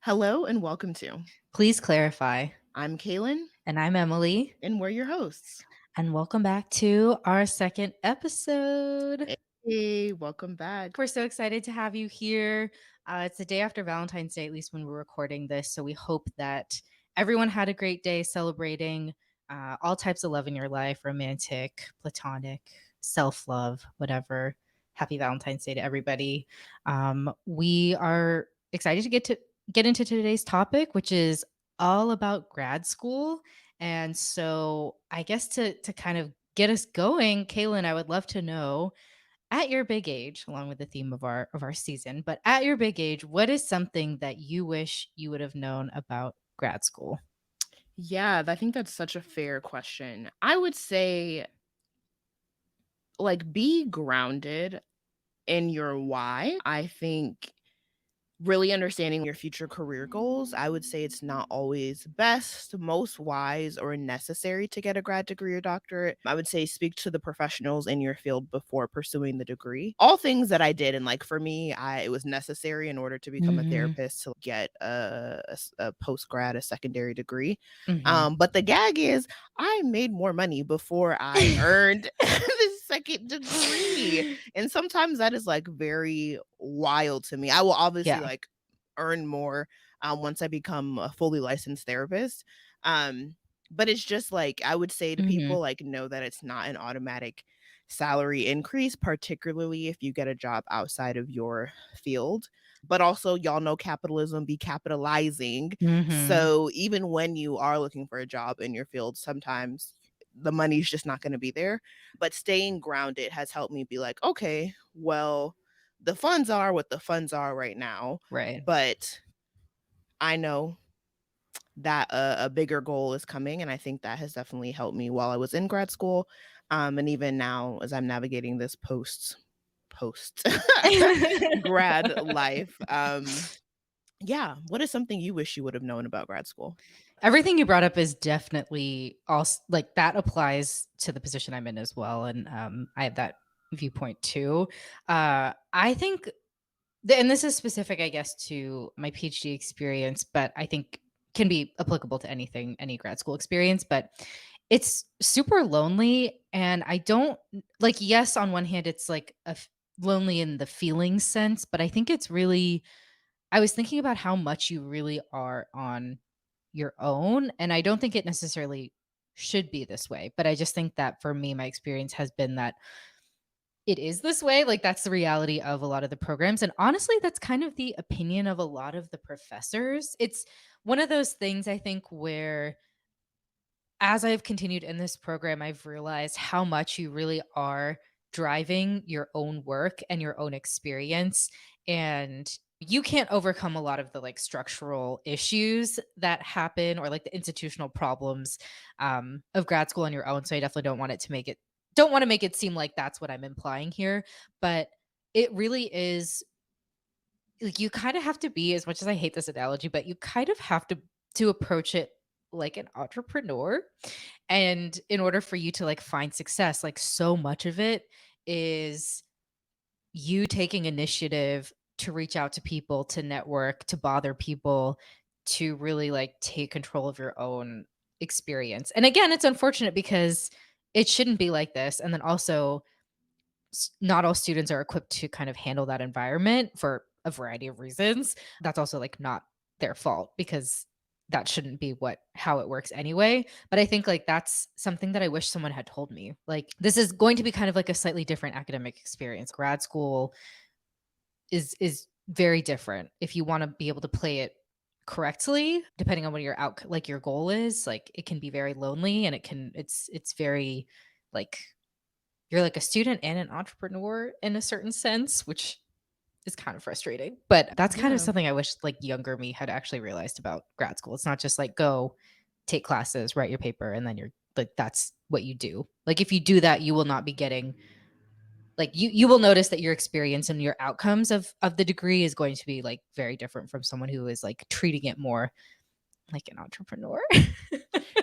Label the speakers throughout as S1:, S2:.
S1: Hello and welcome to.
S2: Please clarify.
S1: I'm Kalen
S2: And I'm Emily,
S1: and we're your hosts.
S2: and welcome back to our second episode.
S1: Hey, welcome back.
S2: We're so excited to have you here. It's the day after Valentine's Day, at least when we're recording this. So we hope that everyone had a great day celebrating all types of love in your life, romantic, platonic, self love, whatever. Happy Valentine's Day to everybody. We are excited to get into today's topic, which is all about grad school. And so I guess to kind of get us going, Kaylin, I would love to know at your big age, along with the theme of our season, but at your big age, what is something that you wish you would have known about grad school?
S1: Yeah, I think that's such a fair question. I would say, be grounded in your why. I think really understanding your future career goals, I would say it's not always best, most wise, or necessary to get a grad degree or doctorate. I would say speak to the professionals in your field before pursuing the degree. All things that I did, and for me, it was necessary in order to become a
S2: Mhm.
S1: therapist to get a post grad, a secondary degree.
S2: Mhm.
S1: But the gag is, I made more money before I earned the second degree. And sometimes that is very wild to me. I will obviously
S2: Yeah.
S1: earn more once I become a fully licensed therapist. Um, but it's just I would say to
S2: Mhm.
S1: people, know that it's not an automatic salary increase, particularly if you get a job outside of your field. But also, y'all know capitalism be capitalizing.
S2: Mhm.
S1: So even when you are looking for a job in your field, sometimes the money's just not going to be there. But staying grounded has helped me be like, okay, well, the funds are what the funds are right now,
S2: Right.
S1: but I know that a bigger goal is coming, and I think that has definitely helped me while I was in grad school, and even now as I'm navigating this post grad life. Yeah, what is something you wish you would have known about grad school?
S2: Everything you brought up is definitely also like that applies to the position I'm in as well, and I have that viewpoint too. I think and this is specific, I guess, to my PhD experience, but I think can be applicable to anything, any grad school experience. But it's super lonely. And I don't like, yes, on one hand, it's like lonely in the feeling sense, but I think it's really, I was thinking about how much you really are on your own. And I don't think it necessarily should be this way. But I just think that for me, my experience has been that it is this way, like, that's the reality of a lot of the programs, and honestly, that's kind of the opinion of a lot of the professors. It's one of those things, I think, where as I've continued in this program, I've realized how much you really are driving your own work and your own experience, and you can't overcome a lot of the, like, structural issues that happen or, like, the institutional problems, of grad school on your own, so I definitely don't wanna make it seem like that's what I'm implying here, but it really is like, you kinda have to be, as much as I hate this analogy, but you kind of have to approach it like an entrepreneur, and in order for you to, like, find success, like, so much of it is you taking initiative to reach out to people, to network, to bother people, to really, like, take control of your own experience, and again, it's unfortunate because it shouldn't be like this, and then also not all students are equipped to kind of handle that environment for a variety of reasons. That's also like not their fault because that shouldn't be what how it works anyway. But I think like that's something that I wish someone had told me. Like this is going to be kind of like a slightly different academic experience. Grad school is very different. If you want to be able to play it correctly, depending on what your like your goal is, like it can be very lonely and it's very like you're like a student and an entrepreneur in a certain sense, which is kind of frustrating. But that's kind of
S1: Yeah.
S2: something I wish like younger me had actually realized about grad school. It's not just like go take classes, write your paper, and then you're like that's what you do. Like if you do that, you will not be getting like you will notice that your experience and your outcomes of the degree is going to be like very different from someone who is like treating it more like an entrepreneur.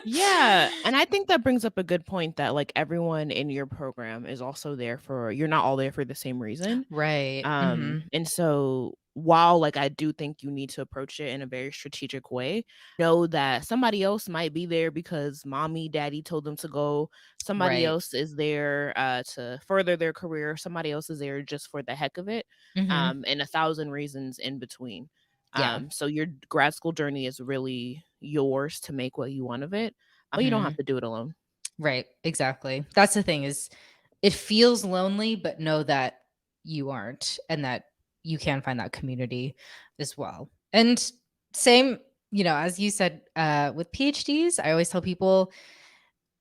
S1: Yeah, and I think that brings up a good point that, like, everyone in your program is also there for you're not all there for the same reason.
S2: Right. Mhm.
S1: And so while, like, I do think you need to approach it in a very strategic way, know that somebody else might be there because mommy, daddy told them to go. Somebody
S2: Right.
S1: else is there, to further their career. Somebody else is there just for the heck of it,
S2: Mhm.
S1: and 1,000 reasons in between.
S2: Yeah.
S1: So your grad school journey is really yours to make what you want of it, but you don't have
S2: Mhm.
S1: to do it alone.
S2: Right. Exactly. That's the thing is it feels lonely, but know that you aren't and that you can find that community as well. And same, as you said, with PhDs, I always tell people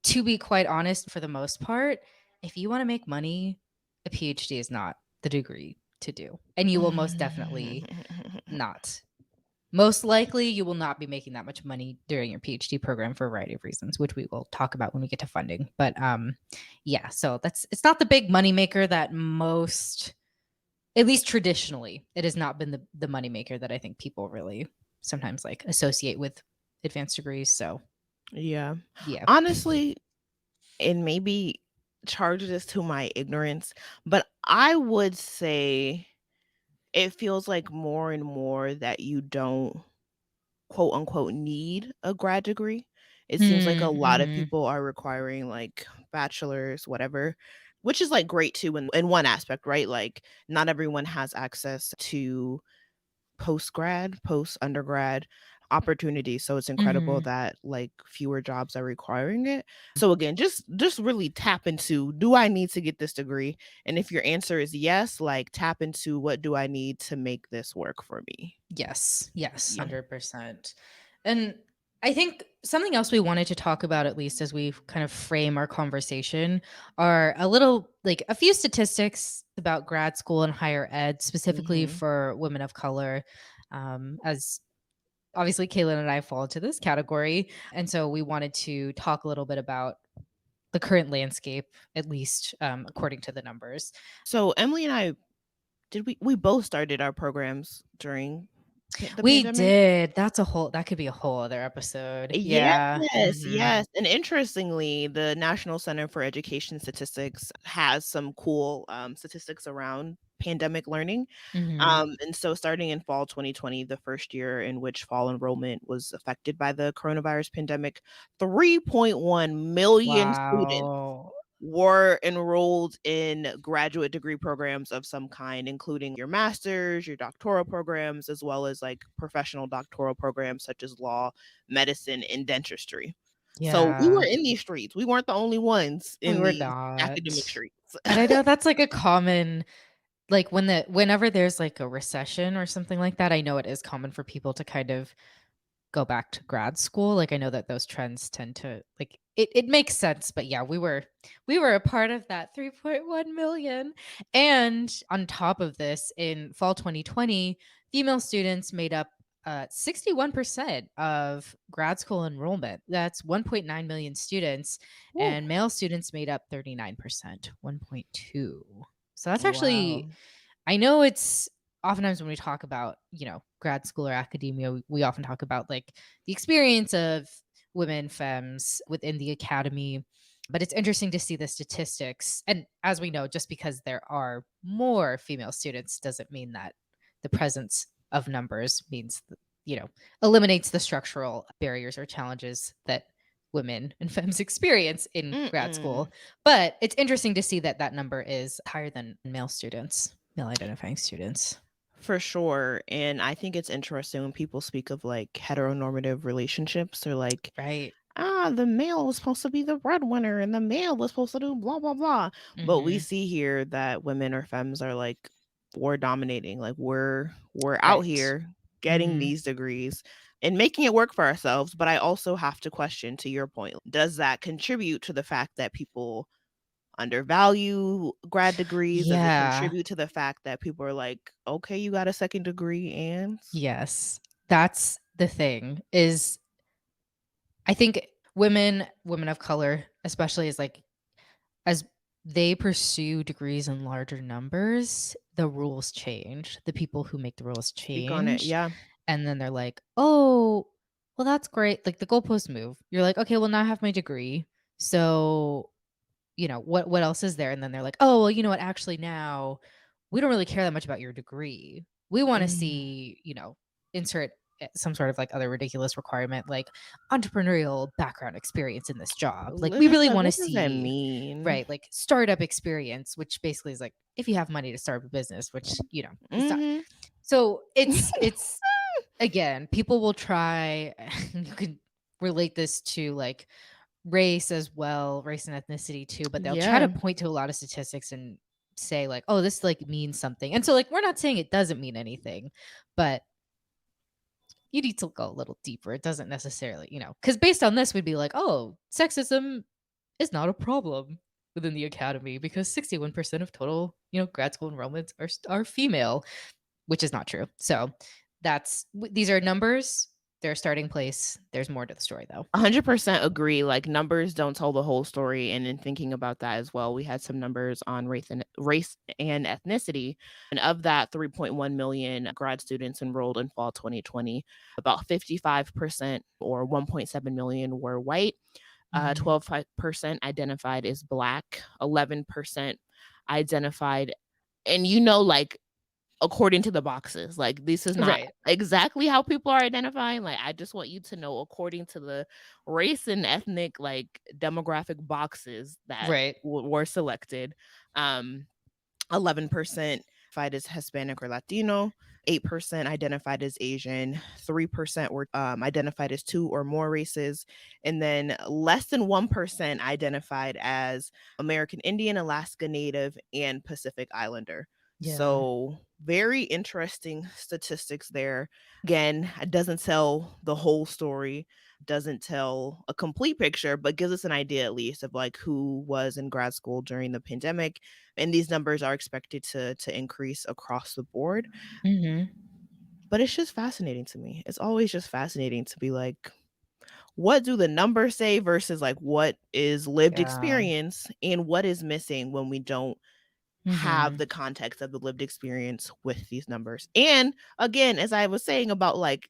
S2: to be quite honest for the most part, if you want to make money, a PhD is not the degree to do. And you will most definitely not. Most likely, you will not be making that much money during your PhD program for a variety of reasons, which we will talk about when we get to funding. But yeah, so it's not the big money maker that most, at least traditionally, it has not been the money maker that I think people really sometimes like associate with advanced degrees. So
S1: Yeah.
S2: yeah.
S1: Honestly, and maybe charge this to my ignorance, but I would say it feels like more and more that you don't quote unquote need a grad degree. It seems like a lot of
S2: Mm-hmm.
S1: people are requiring like bachelor's, whatever, which is like great too in one aspect, right? Like not everyone has access to post undergrad opportunities, so it's incredible
S2: Mm-hmm.
S1: that, like, fewer jobs are requiring it. So again, just really tap into, "Do I need to get this degree?" And if your answer is yes, like, tap into, "What do I need to make this work for me?"
S2: Yes, yes,
S1: Yeah.
S2: 100%. And I think something else we wanted to talk about, at least as we kind of frame our conversation, are a few statistics about grad school and higher ed, specifically
S1: Mhm.
S2: for women of color. As obviously, Kaylin and I fall into this category. And so we wanted to talk a little bit about the current landscape, at least according to the numbers.
S1: So Emily and I did we both started our programs during the
S2: We
S1: pandemic?
S2: did. That could be a whole other episode. Yeah.
S1: Yes,
S2: Hmm.
S1: yes, and interestingly, the National Center for Education Statistics has some cool, statistics around pandemic learning,
S2: Mhm.
S1: and so starting in fall 2020, the first year in which fall enrollment was affected by the coronavirus pandemic, 3.1 million students
S2: Wow.
S1: were enrolled in graduate degree programs of some kind, including your master's, your doctoral programs, as well as like professional doctoral programs such as law, medicine, and dentistry. So we were
S2: Yeah.
S1: in these streets. We weren't the only ones
S2: We
S1: in
S2: were
S1: these academic
S2: not.
S1: streets.
S2: And I know that's like a common like whenever there's like a recession or something like that, I know it is common for people to kind of go back to grad school. Like I know that those trends tend to like it makes sense, but yeah, we were a part of that 3.1 million. And on top of this, in fall 2020, female students made up 61% of grad school enrollment. That's 1.9 million students,
S1: Woo.
S2: and male students made up 39%, 1.2. So that's
S1: Wow.
S2: actually I know it's oftentimes when we talk about, grad school or academia, we often talk about like the experience of women femmes within the academy. But it's interesting to see the statistics. And as we know, just because there are more female students doesn't mean that the presence of numbers means, eliminates the structural barriers or challenges that women and femmes experience in grad
S1: Mm-mm.
S2: school. But it's interesting to see that that number is higher than male students, male identifying students.
S1: For sure. And I think it's interesting when people speak of like heteronormative relationships. They're like,
S2: Right.
S1: the male was supposed to be the breadwinner and the male was supposed to do blah blah blah. But we
S2: Mhm.
S1: see here that women or femmes are like we're dominating. Like we're out
S2: Right.
S1: here getting
S2: Mhm.
S1: these degrees and making it work for ourselves. But I also have to question, to your point, does that contribute to the fact that people undervalue grad degrees? Does it
S2: Yeah.
S1: contribute to the fact that people are like, okay, you got a second degree and
S2: Yes. That's the thing is I think women of color, especially as they pursue degrees in larger numbers, the rules change. The people who make the rules
S1: speak on it?
S2: change.
S1: Yeah.
S2: And then they're like, "Oh, Well, that's great. Like the goalposts move. You're like, okay, well now I have my degree. So, what else is there? And then they're like, oh, well, you know what? Actually, now we don't really care that much about your degree. We want to
S1: Mm.
S2: see, insert some sort of like other ridiculous requirement, like entrepreneurial background experience in this job. Like we
S1: Literally,
S2: really
S1: like,
S2: want to
S1: what does that
S2: see,
S1: mean?
S2: right, like startup experience, which basically is like if you have money to start a business, which it's not.
S1: Mhm.
S2: So it's again, people will try. You can relate this to like race as well, race and ethnicity too, but they'll try to
S1: Yeah.
S2: point to a lot of statistics and say like, "Oh, this like means something." And so like we're not saying it doesn't mean anything, but you need to go a little deeper. It doesn't necessarily, cuz based on this we'd be like, "Oh, sexism is not a problem within the academy because 61% of total, grad school enrollments are female," which is not true. So, these are numbers, they're a starting place. There's more to the story though.
S1: 100% agree, like, numbers don't tell the whole story, and in thinking about that as well, we had some numbers on race and ethnicity, and of that 3.1 million grad students enrolled in fall 2020, about 55% or 1.7 million were white,
S2: Mhm.
S1: 12% identified as Black, 11% identified and, like, according to the boxes. Like, this is not
S2: Right.
S1: exactly how people are identifying. Like, I just want you to know according to the race and ethnic, like, demographic boxes that
S2: Right.
S1: were selected. Um, 11% identified as Hispanic or Latino, 8% identified as Asian, 3% were identified as two or more races, and then less than 1% identified as American Indian, Alaska Native, and Pacific Islander.
S2: Yeah.
S1: So, very interesting statistics there. Again, it doesn't tell the whole story, doesn't tell a complete picture, but gives us an idea at least of like who was in grad school during the pandemic, and these numbers are expected to increase across the board.
S2: Mhm.
S1: But it's just fascinating to me. It's always just fascinating to be like, what do the numbers say versus like what is lived
S2: Yeah.
S1: experience and what is missing when we don't have
S2: Mhm.
S1: the context of the lived experience with these numbers. And again, as I was saying about like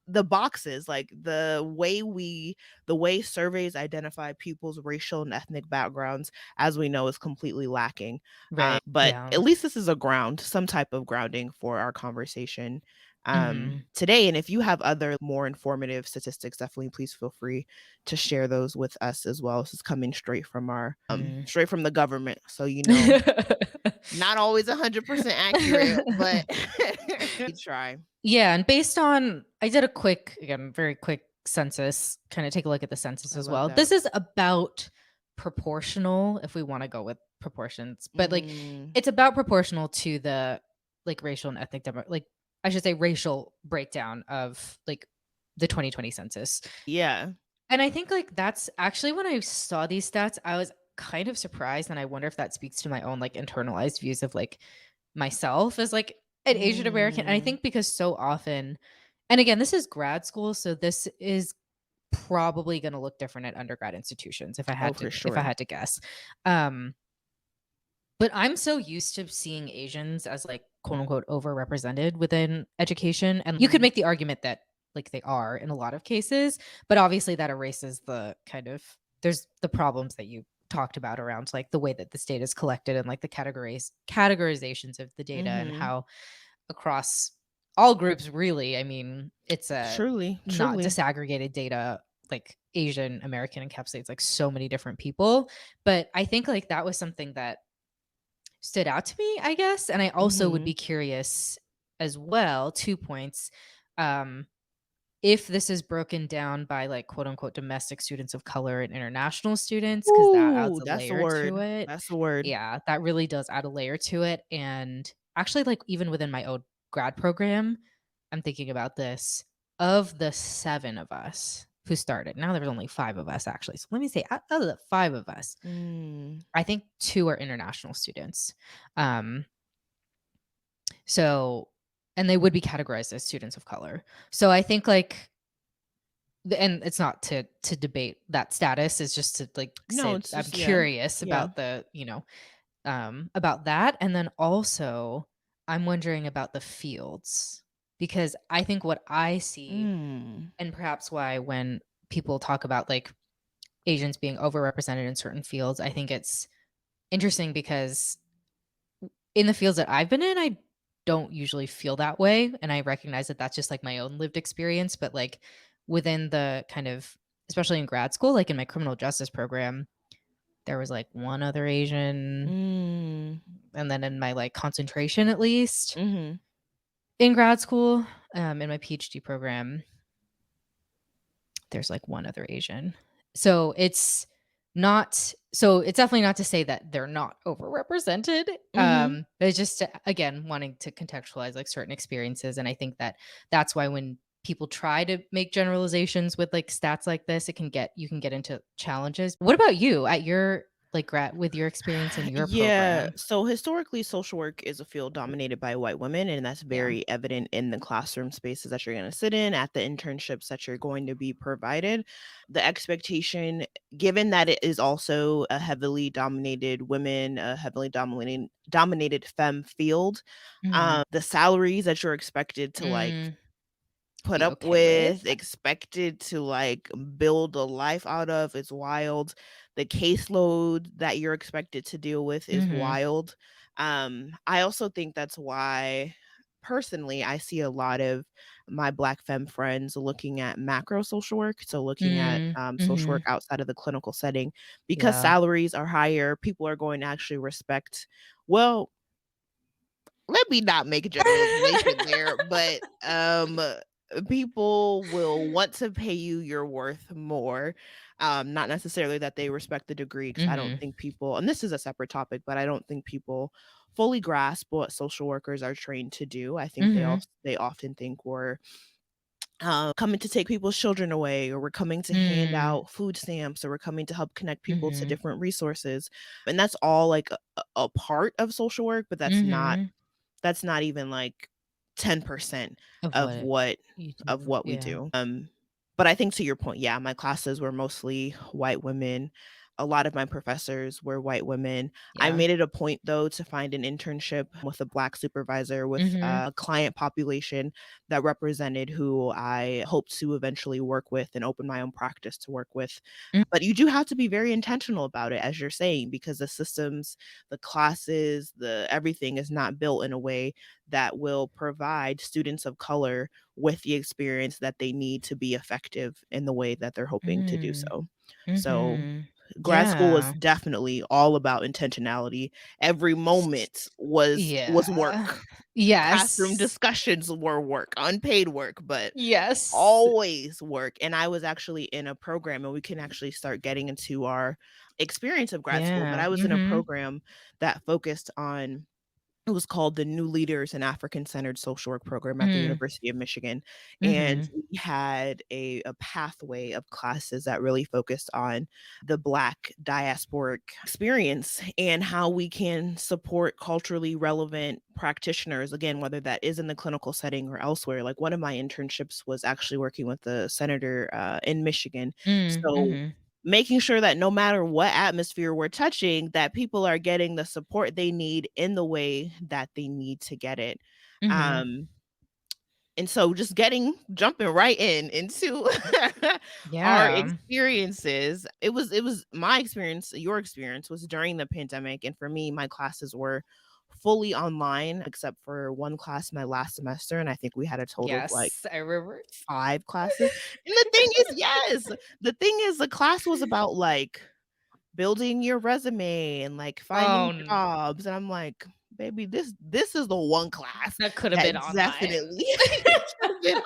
S1: the boxes, like the way surveys identify people's racial and ethnic backgrounds, as we know, is completely lacking.
S2: Right.
S1: But
S2: Yeah.
S1: at least this is a ground, some type of grounding for our conversation
S2: Mhm.
S1: today. And if you have other more informative statistics, definitely please feel free to share those with us as well. This is coming straight from our
S2: Mm.
S1: straight from the government, so not always 100% accurate, but we try.
S2: Yeah, and based on I did a quick, again, very quick census, kinda take a look at the census
S1: I
S2: as
S1: love
S2: well.
S1: that.
S2: This is about proportional if we wanna go with proportions, but, like,
S1: Mm,
S2: it's about proportional to the, like, racial and ethnic like, I should say racial breakdown of, like, the 2020 census.
S1: yeah.
S2: And I think, like, that's actually when I saw these stats, I was kind of surprised, and I wonder if that speaks to my own, like, internalized views of, like, myself as, like, an Asian American. And I
S1: Mm.
S2: think because so often and again, this is grad school, so this is probably gonna look different at undergrad institutions
S1: Oh, for
S2: if I
S1: sure.
S2: had to guess. Um, but I'm so used to seeing Asians as, like, quote, unquote, "overrepresented" within education, and you could
S1: Mhm.
S2: make the argument that, like, they are in a lot of cases, but obviously that erases the kind of there's the problems that you talked about around, like, the way that this data is collected and, like, the categorizations of the data and
S1: Mhm.
S2: how across all groups, really, I mean, it's a
S1: Truly,
S2: not
S1: truly.
S2: disaggregated data, like, Asian American encapsulates, like, so many different people, but I think, like, that was something that stood out to me, I guess, and I also would
S1: Mhm.
S2: be curious as well, 2 points, um, if this is broken down by, like, quote, unquote, "domestic students of color and international students," because that adds
S1: Ooh,
S2: a
S1: that's the
S2: layer to
S1: word.
S2: it.
S1: That's the word.
S2: Yeah, that really does add a layer to it, and actually, like, even within my own grad program, I'm thinking about this. Of the 7 of us who started now there was only 5 of us, actually, so let me say, out of the 5 of us,
S1: Mm.
S2: I think 2 are international students. Um, so and they would be categorized as students of color. So I think, like and it's not to debate that status, it's just to, like,
S1: No,
S2: say
S1: it's
S2: I'm
S1: just yeah.
S2: curious
S1: Yeah.
S2: about about that, and then also, I'm wondering about the fields. because I think what I see,
S1: Mm.
S2: and perhaps why when people talk about like Asians being overrepresented in certain fields, I think it's interesting because in the fields that I've been in, I don't usually feel that way, and I recognize that that's just, like, my own lived experience, but, like, within the kind of especially in grad school, like, in my criminal justice program, there was, like, 1 other Asian,
S1: Mm.
S2: and then in my, like, concentration at least
S1: Mhm.
S2: in grad school, in my PhD program, there's, like, 1 other Asian. So it's definitely not to say that they're not overrepresented,
S1: Mhm.
S2: but it's just to again, wanting to contextualize, like, certain experiences, and I think that that's why when people try to make generalizations with, like, stats like this, it can get you can get into challenges. What about you at your, like, grad with your experience in your
S1: Yeah.
S2: program?
S1: So historically, social work is a field dominated by white women, and that's
S2: Yeah.
S1: very evident in the classroom spaces that you're going to sit in, at the internships that you're going to be provided. The expectation, given that it is also a heavily dominated women, a heavily dominated femme field,
S2: Mhm.
S1: the salaries that you're expected to like
S2: Mm,
S1: put
S2: be
S1: up
S2: okay with.
S1: with, expected to, like, build a life out of is wild. The caseload that you're expected to deal with is
S2: Mhm.
S1: wild. I also think that's why, personally, I see a lot of my Black femme friends looking at macro social work, so looking at,
S2: Mm,
S1: social work
S2: mhm.
S1: outside of the clinical setting. Because
S2: Yeah.
S1: salaries are higher, people are going to actually respect, well, let me not make a generalization there, but, people will want to pay you your worth more, not necessarily that they respect the degree, because I don't
S2: Mhm.
S1: think people, and this is a separate topic, but I don't think people fully grasp what social workers are trained to do. I think
S2: Mhm.
S1: they often think we're, coming to take people's children away, or we're coming to hand
S2: Mm.
S1: out food stamps, or we're coming to help connect people to
S2: Mhm.
S1: different resources, and that's all, like, a part of social work, but
S2: Mhm.
S1: that's not even like 10%
S2: Of
S1: of
S2: what you do,
S1: what we
S2: yeah.
S1: do. But I think to your point, yeah, my classes were mostly white women. A lot of my professors were white women. I
S2: Yeah.
S1: made it a point though to find an internship with a black supervisor with
S2: Mhm.
S1: a client population that represented who I hope to eventually work with and open my own practice to work with.
S2: Mm,
S1: But you do have to be very intentional about it, as you're saying, because the systems, the classes, the everything is not built in a way that will provide students of color with the experience that they need to be effective in the way that they're hoping to do
S2: mm,
S1: so. So,
S2: mhm.
S1: grad school was
S2: Yeah.
S1: definitely all about intentionality. Every moment was
S2: Yeah.
S1: work. Classroom
S2: Yes.
S1: discussions were work, unpaid work, but
S2: Yes.
S1: always work. And I was actually in a program, and we can actually start getting into our experience of grad school, but
S2: Yeah.
S1: I was in a
S2: Mhm.
S1: program that focused on, it was called the New Leaders in African Centered Social Work Program at the
S2: Mm.
S1: University of Michigan, and
S2: Mhm.
S1: we had a pathway of classes that really focused on the Black diasporic experience and how we can support culturally relevant practitioners, again, whether that is in the clinical setting or elsewhere. Like, one of my internships was actually working with the senator, in Michigan.
S2: Mm,
S1: So
S2: mhm.
S1: making sure that no matter what atmosphere we're touching, that people are getting the support they need in the way that they need to get it.
S2: Mhm.
S1: Um, and so just jumping right into our
S2: Yeah.
S1: experiences. It was my experience, your experience was during the pandemic, and for me, my classes were fully online except for one class my last semester, and I think we had a total of like
S2: Yes, I remember.
S1: 5 classes. And the thing is, yes, the thing is the class was about, like, building your resume and, like,
S2: Oh,
S1: finding jobs, and I'm like, "Baby, this is the one class
S2: that could have
S1: that
S2: been online.
S1: definitely it should have been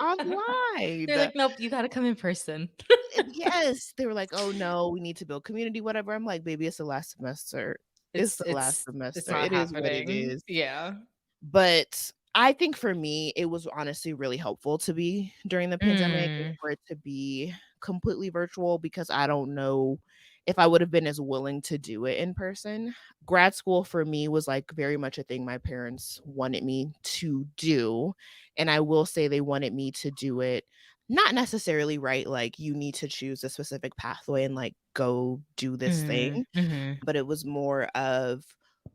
S2: They're
S1: online."
S2: like, "Nope, you gotta come in person."
S1: And yes, they were like, "Oh, no, we need to build community," whatever. I'm like, "Baby, it's the last semester. It's
S2: It's
S1: the last
S2: it's it's
S1: semester.
S2: not
S1: It is what it
S2: happening.
S1: is."
S2: Yeah.
S1: But I think for me, it was honestly really helpful to be during the pandemic and
S2: Mm,
S1: for it to be completely virtual, because I don't know if I would have been as willing to do it in person. Grad school for me was like very much a thing my parents wanted me to do. And I will say they wanted me to do it not necessarily right, like you need to choose a specific pathway and like go do this thing,
S2: mhm.
S1: but it was more of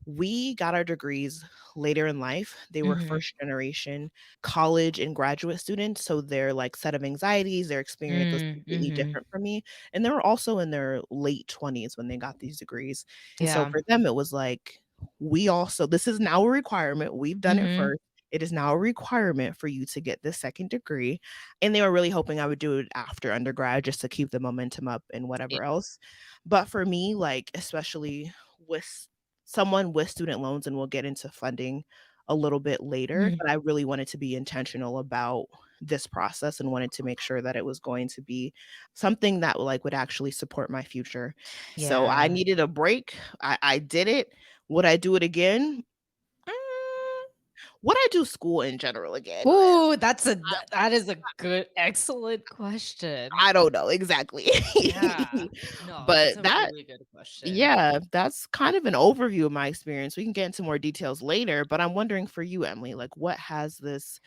S1: we got our degrees later in life. They were
S2: Mhm.
S1: first generation college and graduate students, so their, like, set of anxieties, their experience was completely
S2: Mhm.
S1: different from me, and they were also in their late 20s when they got these degrees, and so
S2: Yeah.
S1: for them, it was like, "We also this is now a requirement, we've done it
S2: Mhm.
S1: first, it is now a requirement for you to get this second degree," and they were really hoping I would do it after undergrad just to keep the momentum up and
S2: Yeah.
S1: whatever else, but for me, like, especially with someone with student loans, and we'll get into funding a little bit later,
S2: Mhm.
S1: but I really wanted to be intentional about this process and wanted to make sure that it was going to be something that, like, would actually support my future. So I
S2: Yeah.
S1: needed a break. I did it. Would I do it again? Mm, would I do school in general again?
S2: Ooh, that is a good excellent question.
S1: I don't know exactly.
S2: Yeah. No, that's
S1: But
S2: a
S1: that
S2: really good question.
S1: yeah, that's kind of an overview of my experience. We can get into more details later, but I'm wondering for you, Emily, like, what has this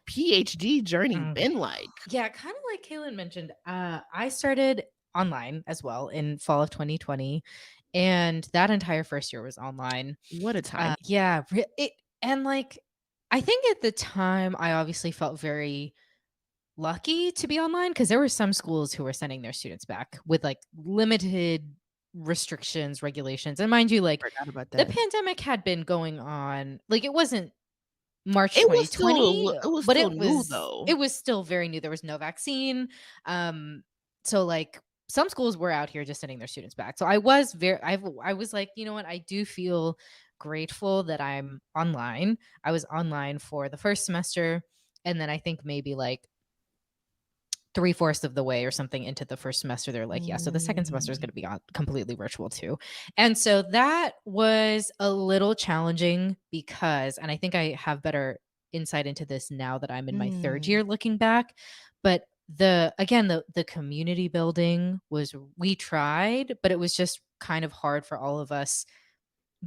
S1: PhD journey
S2: Mm.
S1: been like?
S2: Yeah, kinda like Kalen mentioned, I started online as well in fall of 2020, and that entire first year was online.
S1: What a time.
S2: Yeah, and, like, I think at the time, I obviously felt very lucky to be online because there were some schools who were sending their students back with, like, limited restrictions, regulations, and mind you, like,
S1: Forgot about
S2: the
S1: that.
S2: pandemic had been going on like, it wasn't March
S1: It was still
S2: 2020,
S1: it was
S2: but
S1: still
S2: it
S1: new
S2: was
S1: though.
S2: it was still very new. There was no vaccine. So like some schools were out here just sending their students back. So I was like, you know what? I do feel grateful that I'm online. I was online for the first semester and then I think maybe like three-fourths of the way or something into the first semester, they're like, yeah, so the second semester is
S1: Mm.
S2: going to be on completely virtual too. And so that was a little challenging because, and I think I have better insight into this now that I'm in my third
S1: Mm.
S2: year looking back. But the community building was we tried, but it was just kind of hard for all of us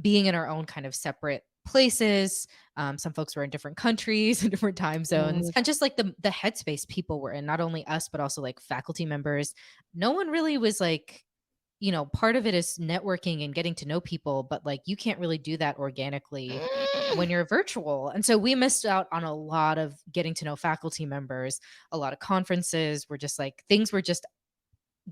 S2: being in our own kind of separate places. Some folks were in different countries and different time zones,
S1: Mm.
S2: and just like the headspace people were in, not only us but also like faculty members. No one really was like, part of it is networking and getting to know people, but like you can't really do that organically
S1: Mm.
S2: when you're virtual. And so we missed out on a lot of getting to know faculty members, a lot of conferences were just like things were just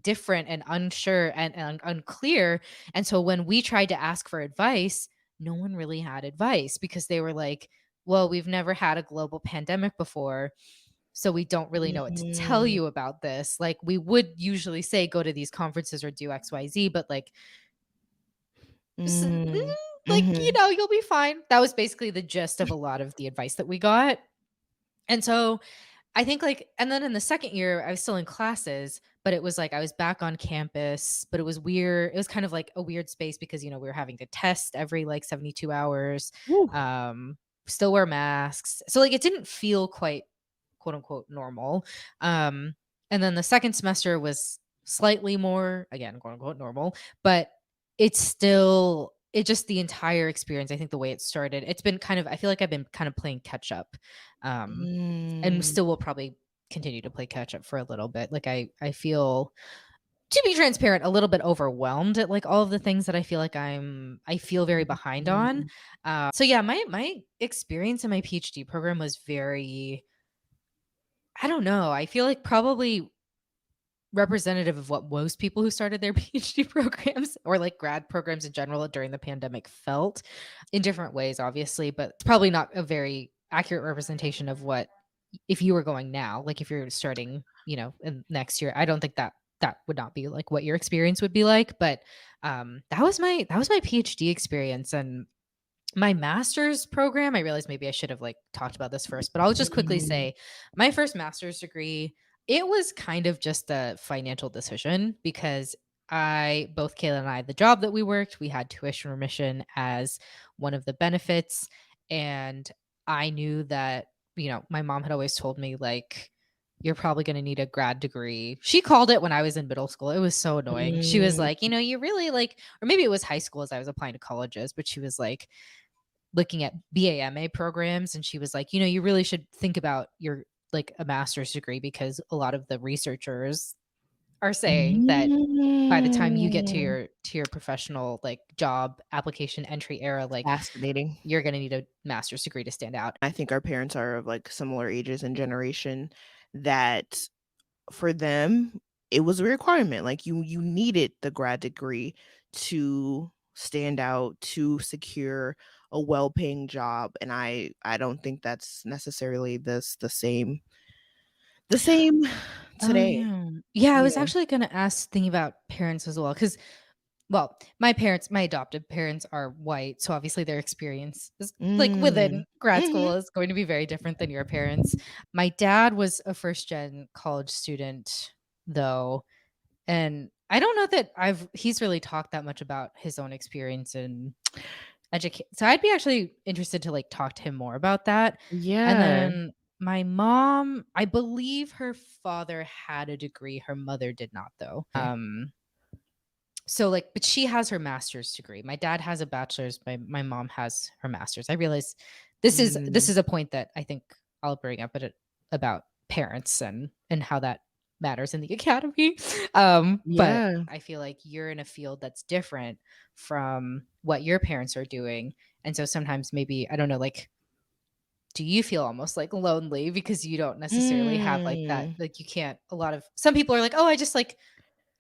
S2: different and unsure and unclear. And so when we tried to ask for advice, no one really had advice because they were like, well, we've never had a global pandemic before. So we don't really know what to tell
S1: Mm.
S2: you about this. Like we would usually say, go to these conferences or do XYZ, but like,
S1: Mm.
S2: like,
S1: Mhm.
S2: you'll be fine. That was basically the gist of a lot of the advice that we got. And so I think, like and then in the second year, I was still in classes, but it was like I was back on campus, but it was weird. It was kind of like a weird space because, we were having to test every, like, 72 hours,
S1: Woo.
S2: um, still wear masks. So, like, it didn't feel quite, quote, unquote, "normal." Um, and then the second semester was slightly more, again, quote, unquote, "normal," but it's still it just the entire experience, I think the way it started, it's been kind of I feel like I've been kind of playing catch up. Um and
S1: Mm.
S2: still will probably continue to play catch up for a little bit. Like I feel to be transparent, a little bit overwhelmed at like all of the things that I feel very behind on.
S1: Mm.
S2: So yeah, my experience in my PhD program was very I don't know. I feel like probably representative of what most people who started their PhD programs or like grad programs in general during the pandemic felt in different ways, obviously, but it's probably not a very accurate representation of what if you were going now, like if you're starting, in next year. I don't think that would not be like what your experience would be like, but that was my PhD experience. And my master's program, I realized maybe I should have like talked about this first, but I'll just quickly
S1: Mm.
S2: say my first master's degree, it was kind of just a financial decision because both Kayla and I, the job that we worked, we had tuition remission as one of the benefits. And I knew that, my mom had always told me, like, you're probably going to need a grad degree. She called it when I was in middle school. It was so annoying. She was
S1: Mm.
S2: like, you really like, or maybe it was high school as I was applying to colleges, but she was like, looking at BAMA programs, and she was like, you really should think about your like a master's degree because a lot of the researchers are saying that by the time you get
S1: Mm.
S2: to your professional, like, job application entry era, like,
S1: Fascinating.
S2: you're gonna need a master's degree to stand out.
S1: I think our parents are of, like, similar ages and generation that for them, it was a requirement, like, you needed the grad degree to stand out, to secure a well-paying job, and I don't think that's necessarily the same
S2: Oh,
S1: today.
S2: yeah. Yeah, I was
S1: Yeah.
S2: actually gonna ask thinking about parents as well, because my adopted parents are white, so obviously their experience is, like,
S1: Mm.
S2: within grad school
S1: Mhm.
S2: is going to be very different than your parents. My dad was a first gen college student, though, and I don't know that he's really talked that much about his own experience in so I'd be actually interested to, like, talk to him more about that. And
S1: Yeah.
S2: then my mom, I believe her father had a degree, her mother did not, though.
S1: Okay.
S2: So, like, but she has her master's degree. My dad has a bachelor's, my mom has her master's. I realize this
S1: Mm.
S2: is a point that I think I'll bring up about parents and how that matters in the academy. But
S1: Yeah.
S2: I feel like you're in a field that's different from what your parents are doing. And so sometimes maybe, I don't know, like, do you feel almost like lonely because you don't necessarily have like that?
S1: Mm.
S2: Like, you can't, a lot of some people are like, oh, I just like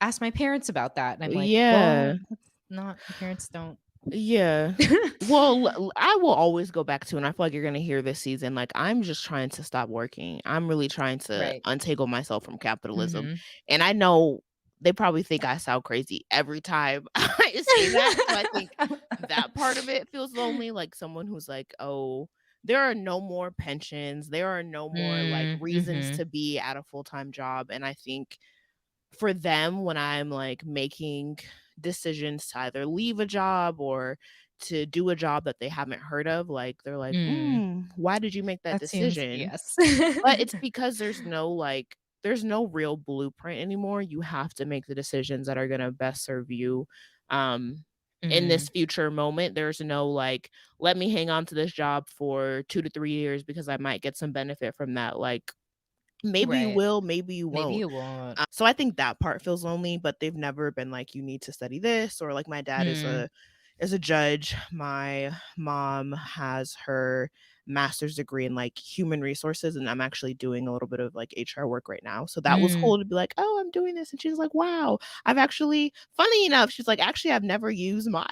S2: ask my parents about that, and I'm like,
S1: Yeah.
S2: "Well, that's not my parents don't."
S1: Yeah. Well, I will always go back to, and I feel like you're gonna hear this season, like, I'm just trying to stop working. I'm really trying to
S2: Right.
S1: untangle myself from capitalism,
S2: Mhm.
S1: and I know they probably think I sound crazy every time I say that, so I think that part of it feels lonely, like someone who's like, "Oh, there are no more pensions, there are no more, like,
S2: Mm,
S1: reasons
S2: mhm.
S1: to be at a full-time job," and I think for them when I'm, like, making decisions to either leave a job or to do a job that they haven't heard of, like, they're like,
S2: Mm.
S1: why did you make that
S2: That seems
S1: decision?"
S2: yes.
S1: But it's because there's no real blueprint anymore. You have to make the decisions that are gonna best serve you, um, in this
S2: Mhm.
S1: future moment. There's no, like, "Let me hang on to this job for 2 to 3 years because I might get some benefit from that," like, maybe you
S2: Right.
S1: will, maybe you
S2: Maybe
S1: won't.
S2: you won't.
S1: So I think that part feels lonely, but they've never been like, "You need to study this," or like my dad
S2: Mm.
S1: is a judge. My mom has her master's degree in like human resources, and I'm actually doing a little bit of like HR work right now. So that was
S2: Mm.
S1: cool to be like, "Oh, I'm doing this." And she's like, "Wow, I've actually," funny enough, she's like, "Actually, I've never used my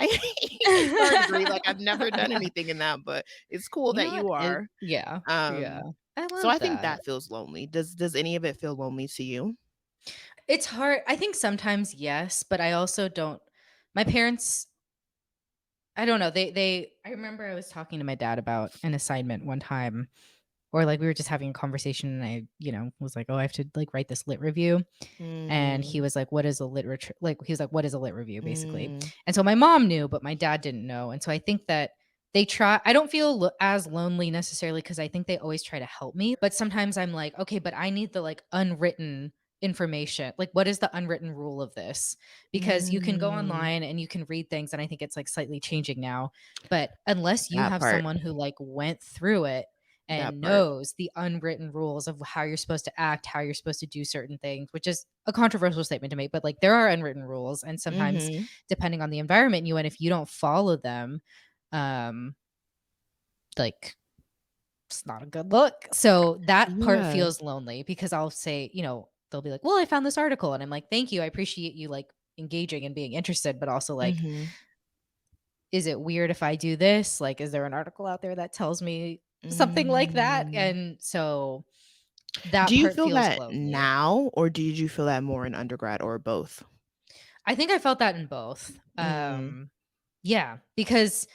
S1: HR degree. Like I've never done anything in that, but it's cool
S2: You
S1: that
S2: know
S1: you
S2: what?
S1: are."
S2: Yeah. Yeah.
S1: Um,
S2: I
S1: so
S2: love
S1: I think
S2: that.
S1: that feels lonely. Does any of it feel lonely to you?
S2: It's hard. I think sometimes yes, but I also don't my parents, I don't know, I remember I was talking to my dad about an assignment one time, or, like, we were just having a conversation, and I, was like, "Oh, I have to, like, write this lit review." And he
S1: Mm.
S2: was like, "What is a literature," like, he was like, "What is a lit review," basically.
S1: Mm.
S2: And so my mom knew, but my dad didn't know, and so I think that I don't feel as lonely necessarily, because I think they always try to help me, but sometimes I'm like, "Okay, but I need the, like, unwritten information. Like, what is the unwritten rule of this?" Because you can go
S1: Mm.
S2: online and you can read things, and I think it's, like, slightly changing now, but unless you
S1: That
S2: have
S1: part.
S2: someone who, like, went through it
S1: That
S2: and
S1: part.
S2: knows the unwritten rules of how you're supposed to act, how you're supposed to do certain things, which is a controversial statement to make, but, like, there are unwritten rules, and sometimes
S1: Mhm.
S2: depending on the environment you in, if you don't follow them, um, like, it's not a good look. So that part
S1: Yeah.
S2: feels lonely because I'll say, they'll be like, "Well, I found this article." And I'm like, "Thank you. I appreciate you, like, engaging and being interested, but also, like,
S1: Mhm.
S2: is it weird if I do this? Like, is there an article out there that tells me something like that?"
S1: Mm.
S2: And so
S1: Do
S2: that
S1: you
S2: part
S1: feel
S2: feels
S1: that
S2: lonely.
S1: now, or did you feel that more in undergrad, or both?
S2: I think I felt that in both.
S1: Mm.
S2: Yeah, because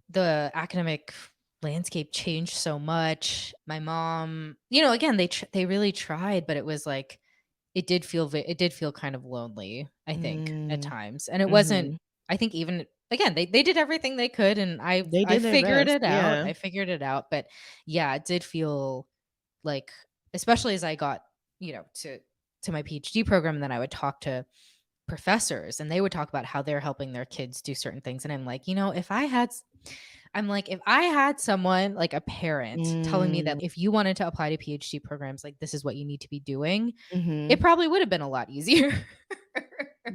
S2: the academic landscape changed so much. My mom, again, they really tried, but it was like it did feel kind of lonely, I think, at
S1: Mm.
S2: times. And it wasn't,
S1: Mhm.
S2: I think, even again, they did everything they could, and
S1: They
S2: I
S1: did their
S2: figured
S1: best.
S2: it out.
S1: Yeah.
S2: I figured it out, but yeah, it did feel like, especially as I got, to my PhD program, and then I would talk to professors, and they would talk about how they're helping their kids do certain things, and I'm like, you know, if I had I'm like, if I had someone, like a parent, telling me that
S1: Mm,
S2: if you wanted to apply to PhD programs, like, this is what you need to be doing, it
S1: mhm.
S2: probably would have been a lot easier.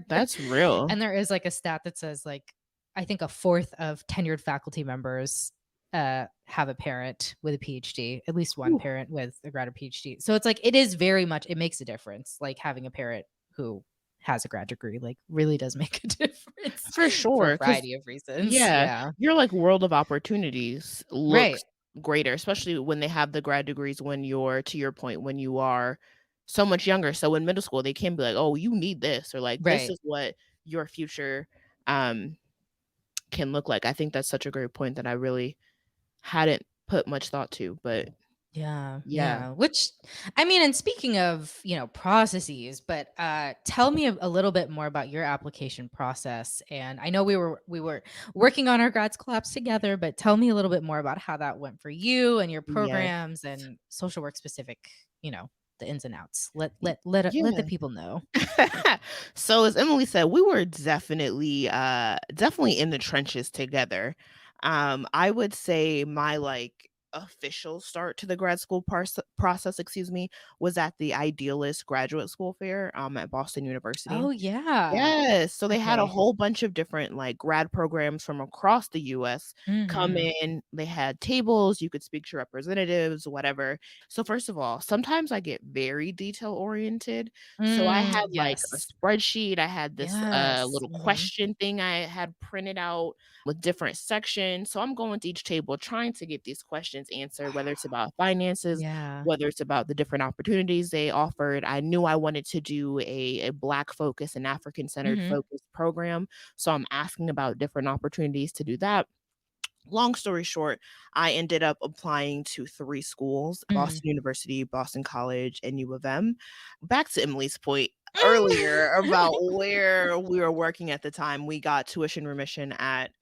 S1: That's real.
S2: And there is, like, a stat that says, like, I think a fourth of tenured faculty members, have a parent with a PhD, at least one
S1: Ooh,
S2: parent with a grad or PhD. So it's like, it is very much it makes a difference, like, having a parent who has a grad degree, like, really does make a difference
S1: for
S2: for a
S1: sure, because
S2: variety of reasons.
S1: yeah,
S2: Yeah.
S1: your, like, world of opportunities looks
S2: Right.
S1: greater, especially when they have the grad degrees when you're to your point, when you are so much younger. So in middle school, they can be like, "Oh, you need this," or like, "This
S2: Right.
S1: is what your future, um, can look like." I think that's such a great point that I really hadn't put much thought to, but
S2: Yeah,
S1: yeah.
S2: yeah. Which I mean, and speaking of, processes, but tell me a little bit more about your application process. And I know we were working on our grads collapse together, but tell me a little bit more about how that went for you and your
S1: Yes.
S2: programs and social work specific, the ins and outs. Let
S1: Y
S2: let let
S1: yeah.
S2: the people know.
S1: So as Emily said, we were definitely in the trenches together. I would say my like official start to the grad school process, excuse me, was at the Idealist Graduate School Fair at Boston University.
S2: Oh yeah.
S1: Yes, so they had a
S2: Okay.
S1: whole bunch of different, like, grad programs from across the US come
S2: Mhm.
S1: in. They had tables, you could speak to representatives, whatever. So first of all, sometimes I get very detail oriented, so I had, like, a
S2: Yes.
S1: spreadsheet, I had this,
S2: Yes.
S1: little
S2: Mhm.
S1: question thing I had printed out with different sections, so I'm going to each table trying to get these questions answered, whether it's about finances,
S2: Yeah.
S1: whether it's about the different opportunities they offered. I knew I wanted to do a Black focus and African centered
S2: Mhm.
S1: focus program. So I'm asking about different opportunities to do that. Long story short, I ended up applying to 3 schools,
S2: Mhm.
S1: Boston University, Boston College, and U of M. Back to Emily's point earlier about
S2: Mm.
S1: where we were working at the time, we got tuition remission at,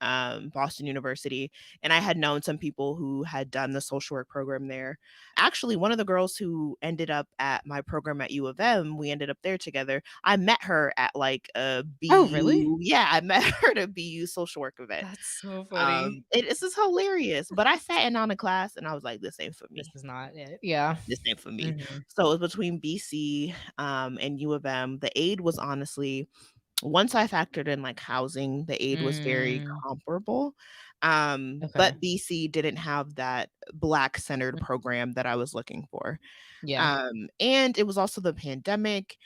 S1: Boston University, and I had known some people who had done the social work program there. Actually, one of the girls who ended up at my program at U of M, we ended up there together. I met her at, like, a
S2: Oh, really?
S1: BU yeah, I met her at a BU social work event.
S2: That's so funny.
S1: This is hilarious, but I sat in on a class and I was like, "This ain't for
S2: This
S1: me.
S2: is not it. Yeah.
S1: This ain't for me."
S2: Mhm.
S1: So, it was between BC, and U of M. The aid was honestly once I factored in, like, housing, the aid was very
S2: Mm,
S1: comparable,
S2: okay.
S1: but BC didn't have that Black-centered
S2: Mm,
S1: program that I was looking for.
S2: yeah.
S1: And it was also the pandemic.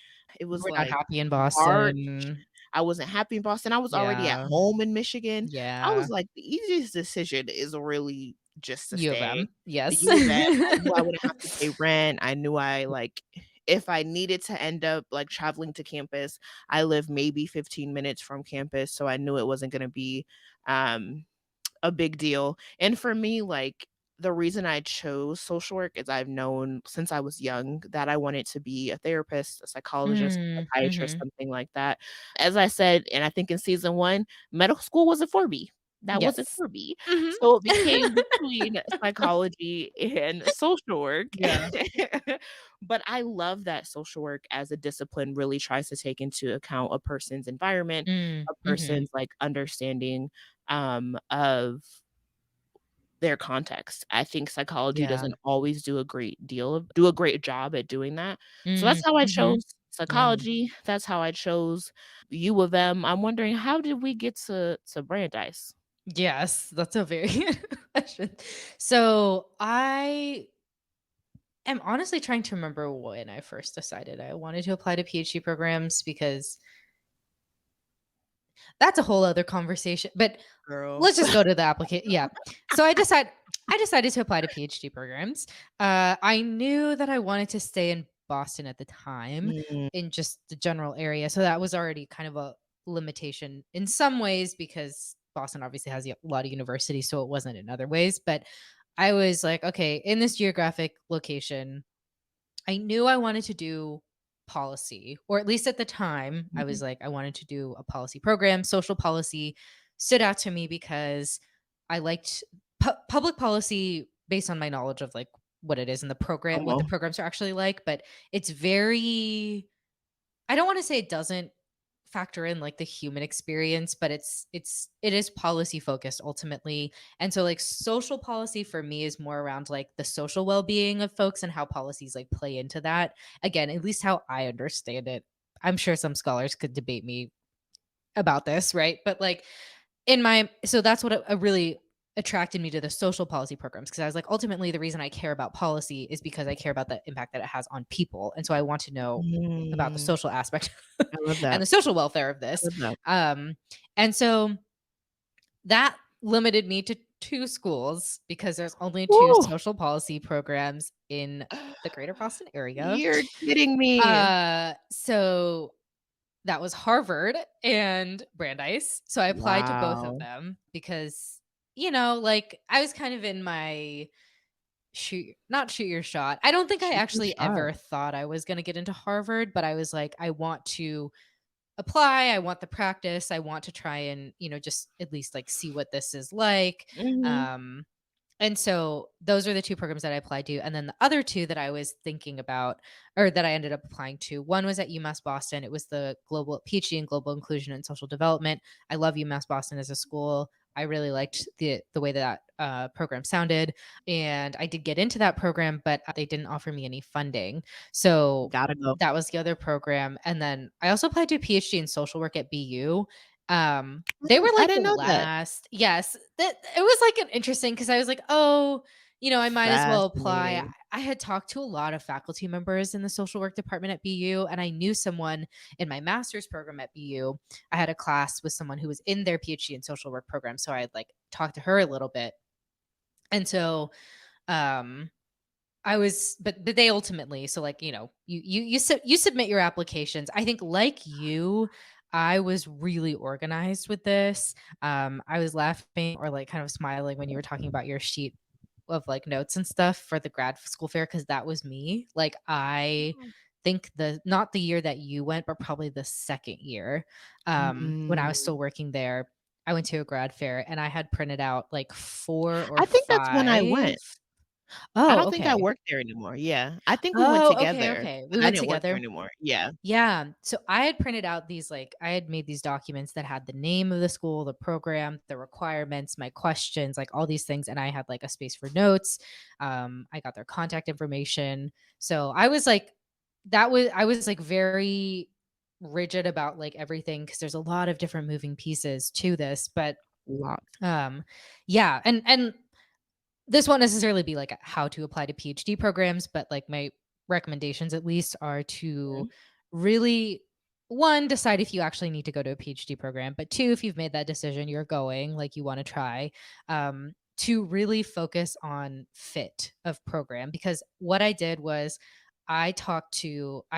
S1: It
S2: You
S1: was,
S2: were not
S1: like,
S2: happy in
S1: March.
S2: Boston.
S1: I wasn't happy in Boston. I was already at
S2: Yeah.
S1: home in Michigan. I was
S2: Yeah.
S1: like, the easiest decision is really just to
S2: U of
S1: stay.
S2: M. Yes.
S1: U of M, I knew I wouldn't have to pay rent. I knew if I needed to end up, like, traveling to campus, I live maybe 15 minutes from campus, so I knew it wasn't gonna be, um a big deal. And for me, like, the reason I chose social work is I've known since I was young that I wanted to be a therapist, a psychologist, a
S2: Mm,
S1: psychiatrist,
S2: mhm.
S1: something like that. As I said, and I think in season 1, medical school wasn't for me. That wasn't
S2: Yes.
S1: for me.
S2: Mhm.
S1: So it became between psychology and social work.
S2: Yeah.
S1: But I love that social work as a discipline really tries to take into account a person's environment,
S2: Mm,
S1: a
S2: mhm.
S1: person's, like, understanding of their context. I think psychology
S2: Yeah.
S1: doesn't always do a great job at doing that. So that's
S2: Mm,
S1: how I
S2: mhm.
S1: chose
S2: Yeah.
S1: psychology. That's how I chose U of M. I'm wondering how did we get to Brandeis?
S2: Yes, that's a very good question. So, I am honestly trying to remember when I first decided I wanted to apply to PhD programs because that's a whole other conversation, but
S1: Girl.
S2: let's just go to the yeah. So I decided to apply to PhD programs. I knew that I wanted to stay in Boston at the time
S1: Mm,
S2: in just the general area, so that was already kind of a limitation in some ways because Boston obviously has a lot of universities, so it wasn't in other ways, but I was like, okay, in this geographic location, I knew I wanted to do policy, or at least at the time, I
S1: mhm.
S2: was like, I wanted to do a policy program. Social policy stood out to me because I liked public policy based on my knowledge of like what it is in the program,
S1: Come
S2: what the
S1: on.
S2: programs are actually like. But it's very, I don't want to say it doesn't factor in like the human experience, but it is policy focused ultimately. And so like social policy for me is more around like the social well-being of folks and how policies like play into that. Again, at least how I understand it. I'm sure some scholars could debate me about this, right? But like in my so that's what really attracted me to the social policy programs, because I was like, ultimately, the reason I care about policy is because I care about the impact that it has on people, and so I want to know about the
S1: Mm,
S2: social aspect
S1: I love
S2: and
S1: that.
S2: the social welfare of
S1: I
S2: this.
S1: love that.
S2: Um, and so that limited me to 2 schools because there's only 2
S1: Woo!
S2: social policy programs in the greater Boston area.
S1: You're kidding me.
S2: So that was Harvard and Brandeis. So I applied to both of
S1: Wow.
S2: them because, like I was kind of in my shoot your shot. I don't think I
S1: Shoot your
S2: actually
S1: shot.
S2: ever thought I was going to get into Harvard, but I was like, I want to apply. I want the practice. I want to try and, just at least like see what this is like.
S1: Mhm.
S2: Um, and so those are the 2 programs that I applied to, and then the other 2 that I was thinking about, or that I ended up applying to, one was at UMass Boston. It was the global PhD in global inclusion and social development. I love UMass Boston as a school. I really liked the way that program sounded, and I did get into that program, but they didn't offer me any funding. So
S1: Gotta go.
S2: that was the other program, and then I also applied to a PhD in social work at BU. They were
S1: I
S2: like the
S1: didn't know that.
S2: last, yes, that it was like an interesting, because I was like, "Oh, I might as well apply." I
S1: Fascinating.
S2: I had talked to a lot of faculty members in the social work department at BU, and I knew someone in my master's program at BU. I had a class with someone who was in their PhD in social work program, so I had like talked to her a little bit. And so, um but they ultimately, so like, you submit your applications. I think like you, I was really organized with this. I was laughing or like kind of smiling when you were talking about your sheet of like notes and stuff for the grad school fair, because that was me. Like I think the not the year that you went, but probably the second year, when I was
S1: Mm.
S2: still working there, I went to a grad fair and I had printed out like four or
S1: I think that's when I
S2: five.
S1: went. I
S2: Oh,
S1: don't think I
S2: okay.
S1: work there anymore. Yeah. I think we went
S2: Oh, okay,
S1: together,
S2: okay. We
S1: but I
S2: went
S1: didn't work there
S2: together.
S1: anymore. Yeah.
S2: Yeah. So I had printed out these, like, I had made these documents that had the name of the school, the program, the requirements, my questions, like all these things. And I had like a space for notes. I got their contact information. So I was like very rigid about like everything, because there's a lot of different moving pieces to this. But
S1: Lots.
S2: um yeah. And this won't necessarily be like how to apply to PhD programs, but like my recommendations at least are to
S1: Mhm.
S2: really, one, decide if you actually need to go to a PhD program, but two, if you've made that decision, you're going, like you want to try, to really focus on fit of program. Because what I did was I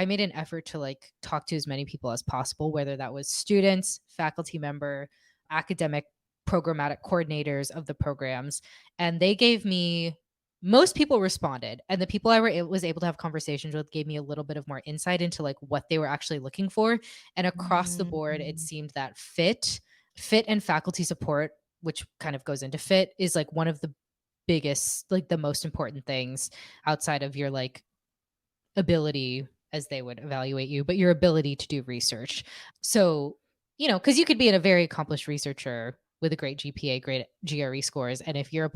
S2: made an effort to like talk to as many people as possible, whether that was students, faculty member, academic programmatic coordinators of the programs, and they gave me, most people responded, and the people was able to have conversations with gave me a little bit of more insight into like what they were actually looking for. And across the board, it
S1: Mm.
S2: seemed that fit and faculty support, which kind of goes into fit, is like one of the biggest, like the most important things outside of your like ability, as they would evaluate you, but your ability to do research. So, because you could be a very accomplished researcher with a great GPA, great GRE scores. And if you're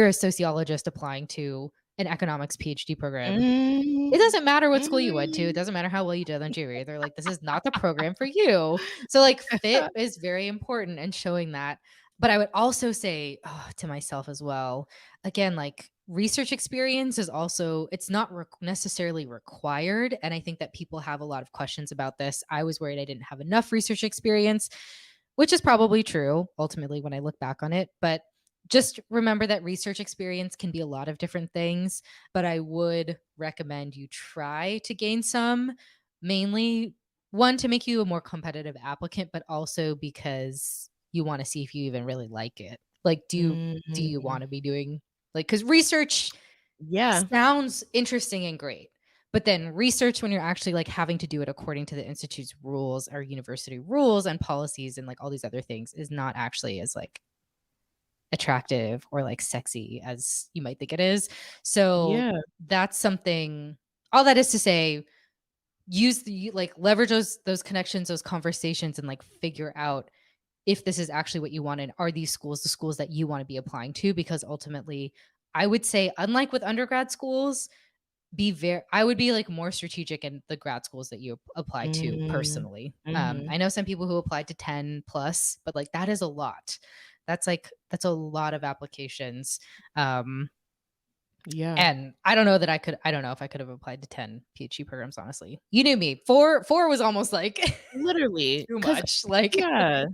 S2: a sociologist applying to an economics PhD program, it
S1: Mm.
S2: doesn't matter what school you went to. It
S1: Mm.
S2: doesn't matter how well you did on GRE. They're like, this is not the program for you. So, like, fit is very important and showing that. But I would also say, to myself as well, again, like research experience is also, it's not necessarily required. And I think that people have a lot of questions about this. I was worried I didn't have enough research experience, which is probably true ultimately when I look back on it. But just remember that research experience can be a lot of different things, but I would recommend you try to gain some, mainly one, to make you a more competitive applicant, but also because you want to see if you even really like it. Like, do you
S1: Mm.
S2: want to be doing, like, cuz research
S1: Yeah.
S2: sounds interesting and great, but then research, when you're actually like having to do it according to the institute's rules or university rules and policies and like all these other things, is not actually as like attractive or like sexy as you might think it is. So
S1: Yeah.
S2: that's something, all that is to say, use the like leverage those connections, those conversations, and like figure out if this is actually what you want and are these schools the schools that you want to be applying to, because ultimately I would say, unlike with undergrad schools, I would be like more strategic in the grad schools that you apply to
S1: Mm,
S2: personally.
S1: mhm.
S2: I know some people who applied to 10 plus, but like that is a lot. That's a lot of applications. Um
S1: Yeah.
S2: and I don't know if I could have applied to 10 PhD programs, honestly. You knew me. 4 was almost like
S1: Literally,
S2: too
S1: cause
S2: much. Like
S1: yeah.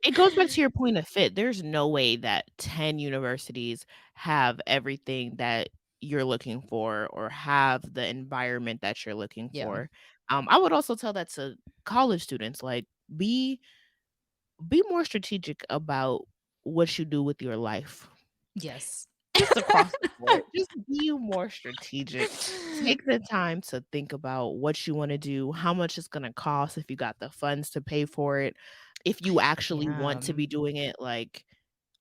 S1: It goes back to your point of fit. There's no way that 10 universities have everything that you're looking for or have the environment that you're looking
S2: yeah.
S1: for. I would also tell that to college students, like, be be more strategic about what you do with your life.
S2: Yes.
S1: Just across the board, just be more strategic. Take the time to think about what you wanna do, how much it's gonna cost if you got the funds to pay for it, if you actually
S2: Yeah.
S1: want to be doing it, like,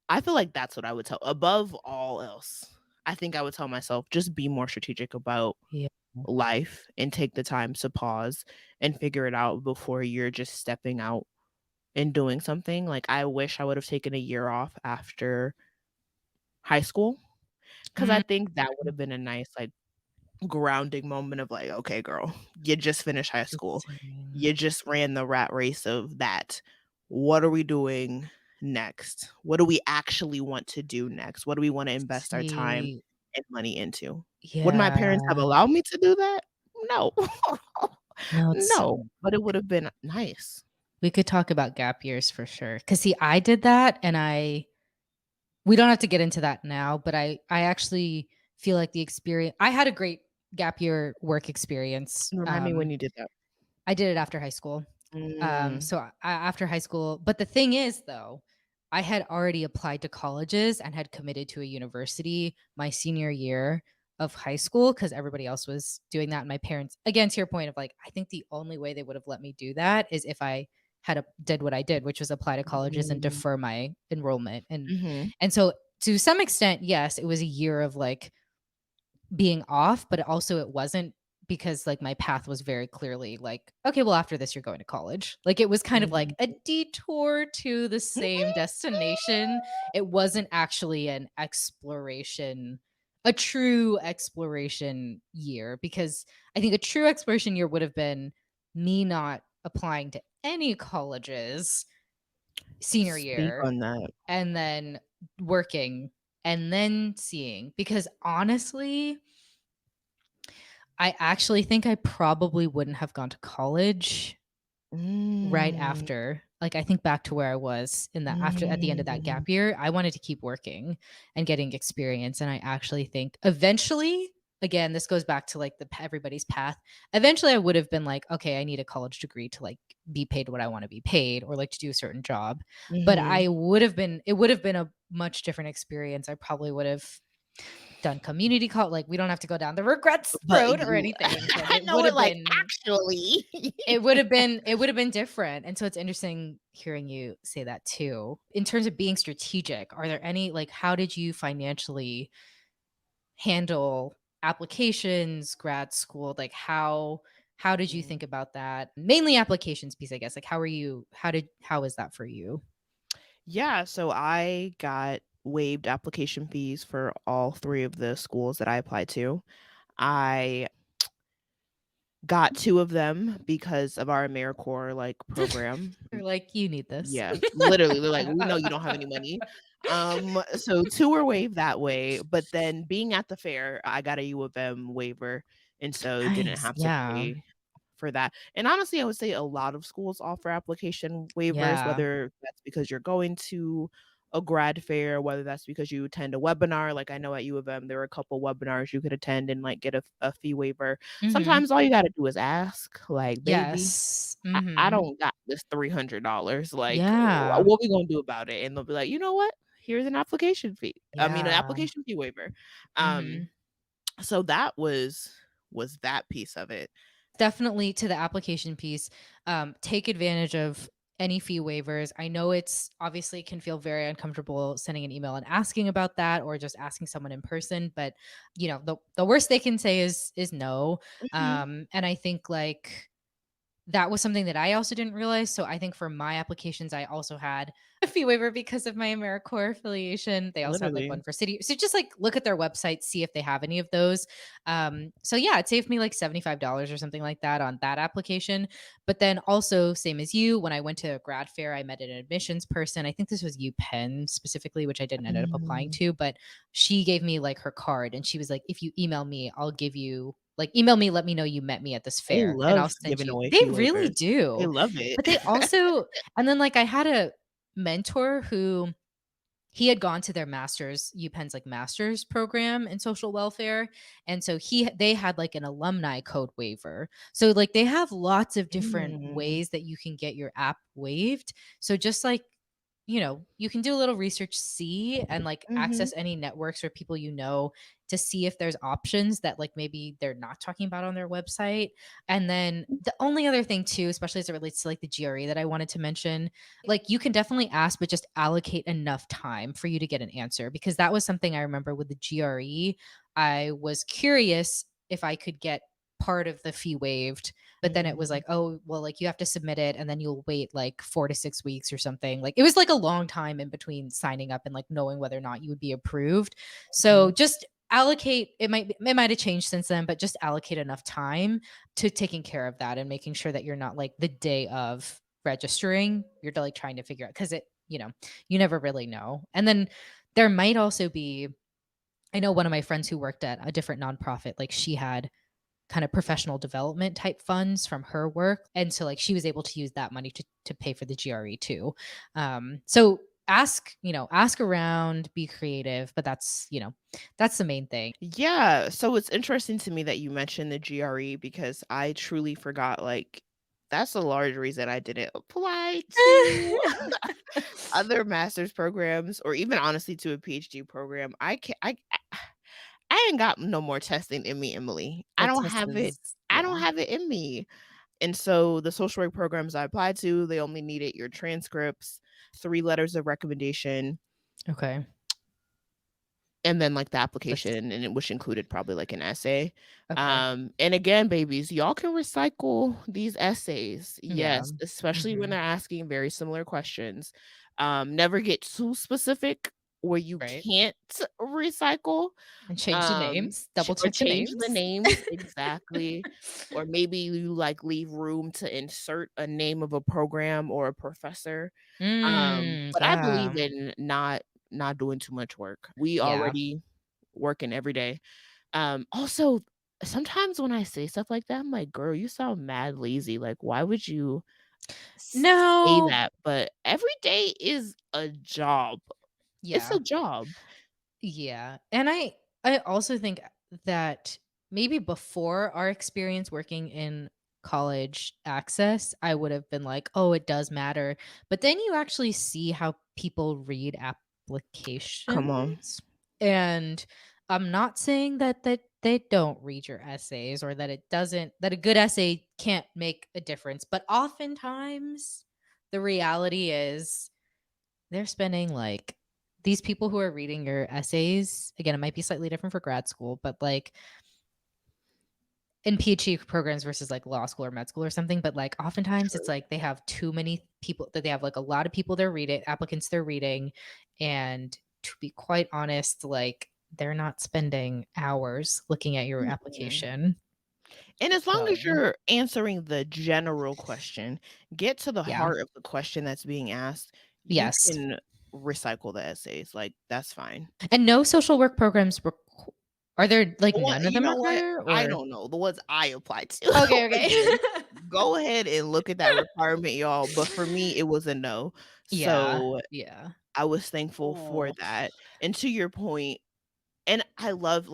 S1: I feel like that's what I would tell above all else. I think I would tell myself, "Just be more strategic about
S2: Yeah.
S1: life and take the time to pause and figure it out before you're just stepping out and doing something." Like, I wish I would've taken a year off after high school 'cause I
S2: Mm.
S1: think that would have been a nice, like, grounding moment of like, "Okay, girl, you just finished high school.
S2: Interesting.
S1: You just ran the rat race of that. What are we doing next? What do we actually want to do next? What do we wanna invest our time
S2: See,
S1: and money into?" Would my
S2: yeah.
S1: parents have allowed me to do that? No.
S2: No, it's
S1: No, but it would have been nice.
S2: we could talk about gap years for sure. Cause see, I did that and we don't have to get into that now, but I actually feel like the experience I had a great gap year work experience.
S1: Remind me when you did that.
S2: I did it after high school.
S1: Mm,
S2: So after high school, but the thing is though, I had already applied to colleges and had committed to a university my senior year of high school because everybody else was doing that. And my parents, again, to your point of like, I think the only way they would have let me do that is if I did what I did, which was apply to colleges and
S1: mm,
S2: defer my enrollment.
S1: mhm.
S2: And so to some extent, yes, it was a year of like being off, but also it wasn't, because like my path was very clearly like, okay, well after this you're going to college. Like it was kind of like
S1: Mhm.
S2: a detour to the same destination. It wasn't actually an exploration, a true exploration year, because I think a true exploration year would have been me not applying to any colleges senior
S1: Speak
S2: year
S1: on that.
S2: and then working and then seeing, because honestly I actually think I probably wouldn't have gone to college right
S1: Mm,
S2: after. Like, I think back to where I was in that after at the end of that
S1: mm.
S2: gap year, I wanted to keep working and getting experience, and I actually think eventually, again, this goes back to, like, everybody's path. Eventually, I would have been like, "Okay, I need a college degree to, like, be paid what I wanna be paid or, like, to do a certain job." But
S1: Mhm.
S2: it would have been a much different experience. I probably would have done community college. Like, we don't have to go down the regrets
S1: But
S2: road or
S1: you
S2: anything, but
S1: I know it, like, actually.
S2: it would have been different. And so it's interesting hearing you say that too. In terms of being strategic, are there any like how did you financially handle applications, grad school? Like how did you
S1: Mm.
S2: think about that? Mainly applications piece, I guess. Like how is that for you?
S1: Yeah, so I got waived application fees for all 3 of the schools that I applied to. I got 2 of them because of our AmeriCorps, like, program.
S2: They're like, you need this.
S1: Yeah, literally, they're like, "We know you don't have any money." So 2 were waived that way, but then being at the fair, I got a U of M waiver, and so didn't
S2: Nice.
S1: have to
S2: Yeah.
S1: pay for that. And honestly, I would say a lot of schools offer application waivers,
S2: Yeah.
S1: whether that's because you're going to a grad fair, whether that's because you attend a webinar. Like I know at U of M, there are a couple webinars you could attend and like get a fee waiver.
S2: Mhm.
S1: Sometimes all you gotta do is ask, like, "Baby,
S2: Yes.
S1: I
S2: Mhm.
S1: don't got this $300, like,
S2: Yeah.
S1: what we gonna do about it?" And they'll be like, "You know what? Here's an application fee." I mean, an
S2: Yeah.
S1: application fee waiver.
S2: Mhm.
S1: So that was that piece of it.
S2: Definitely to the application piece, take advantage of any fee waivers. I know it's obviously can feel very uncomfortable sending an email and asking about that or just asking someone in person, but the worst they can say is no.
S1: Mhm.
S2: And I think like that was something that I also didn't realize, so I think for my applications, I also had a fee waiver because of my AmeriCorps affiliation. They also had, like,
S1: Literally.
S2: one for City, so just, like, look at their website, see if they have any of those. So yeah, it saved me, like, $75 or something like that on that application, but then also, same as you, when I went to a grad fair, I met an admissions person. I think this was UPenn specifically, which I didn't end up applying
S1: Mm.
S2: to, but she gave me, like, her card, and she was like, "If you email me, I'll give you email me, let me know you met me at this
S1: They
S2: fair, and
S1: love
S2: I'll send
S1: giving
S2: you."
S1: away
S2: They
S1: fee
S2: really
S1: waivers. They
S2: do.
S1: love it.
S2: But they also, and then, like, I had a mentor who he had gone to their master's, UPenn's, like, master's program in social welfare, and so they had, like, an alumni code waiver. So, like, they have lots of different
S1: Mm.
S2: ways that you can get your app waived. So just, like, you can do a little research, see, and, like,
S1: Mhm.
S2: access any networks or people to see if there's options that, like, maybe they're not talking about on their website. And then the only other thing too, especially as it relates to, like, the GRE that I wanted to mention, like, you can definitely ask, but just allocate enough time for you to get an answer, because that was something I remember with the GRE. I was curious if I could get part of the fee waived, but then it was
S1: Mhm.
S2: like, "Oh, well, like, you have to submit it, and then you'll wait, like, 4 to 6 weeks or something." Like, it was, like, a long time in between signing up and, like, knowing whether or not you would be approved. So,
S1: Mhm.
S2: just allocate, it might have changed since then, but just allocate enough time to taking care of that and making sure that you're not, like, the day of registering, you're, like, trying to figure out, because you never really know. And then there might also be, I know one of my friends who worked at a different nonprofit, like, she had kind of professional development type funds from her work, and so, like, she was able to use that money to pay for the GRE too. So ask around, be creative, but that's the main thing.
S1: Yeah, so it's interesting to me that you mentioned the GRE because I truly forgot, like, that's a large reason I didn't apply to other master's programs or even honestly to a PhD program. I ain't got no more testing in me, Emily. I
S2: The
S1: don't
S2: test
S1: have it.
S2: is,
S1: I
S2: yeah.
S1: don't have it in me. And so the social work programs I applied to, they only needed your transcripts, 3 letters of recommendation,
S2: Okay.
S1: and then, like, the
S2: That's
S1: application, and which included probably, like, an essay.
S2: okay.
S1: And again, babies, y'all can recycle these essays.
S2: Yeah.
S1: Yes, especially when
S2: Mhm.
S1: they're asking very similar questions. Never get too specific where you
S2: Right.
S1: can't recycle.
S2: And change the names, double
S1: Or
S2: check the
S1: change the
S2: names.
S1: names, exactly, or maybe you, like, leave room to insert a name of a program or a professor, but I believe
S2: Yeah.
S1: in not doing too much work. We
S2: Yeah.
S1: already working every day. Also, sometimes when I say stuff like that, I'm like, "Girl, you sound mad lazy, like, why would you say
S2: No.
S1: that?" But every day is a job. It's
S2: Yeah.
S1: a job.
S2: Yeah. And I also think that maybe before our experience working in college access, I would have been like, "Oh, it does matter." But then you actually see how people read
S1: Come on.
S2: applications. And I'm not saying that they don't read your essays, or that it doesn't that a good essay can't make a difference, but oftentimes the reality is they're spending, like, these people who are reading your essays, again, it might be slightly different for grad school, but, like, in PhD programs versus, like, law school or med school or something, but, like, oftentimes it's
S1: True.
S2: like they have too many people, that they have, like, a lot of people they're reading applicants they're reading, and to be quite honest, like, they're not spending hours looking at your
S1: Mm-mm.
S2: application.
S1: And as long as
S2: So,
S1: you're answering the general question, get to the
S2: yeah.
S1: heart of the question that's being asked, you
S2: Yes.
S1: can recycle the essays, like, that's fine.
S2: And no social work programs are there, like,
S1: The one
S2: none of
S1: you
S2: them
S1: know what?
S2: require,
S1: I
S2: or
S1: don't know, the ones I applied to.
S2: okay, okay.
S1: Again, go ahead and look at that requirement, y'all, but for me, it was a no.
S2: Yeah,
S1: So,
S2: yeah.
S1: I was thankful for
S2: Oh.
S1: that, and to your point, and I love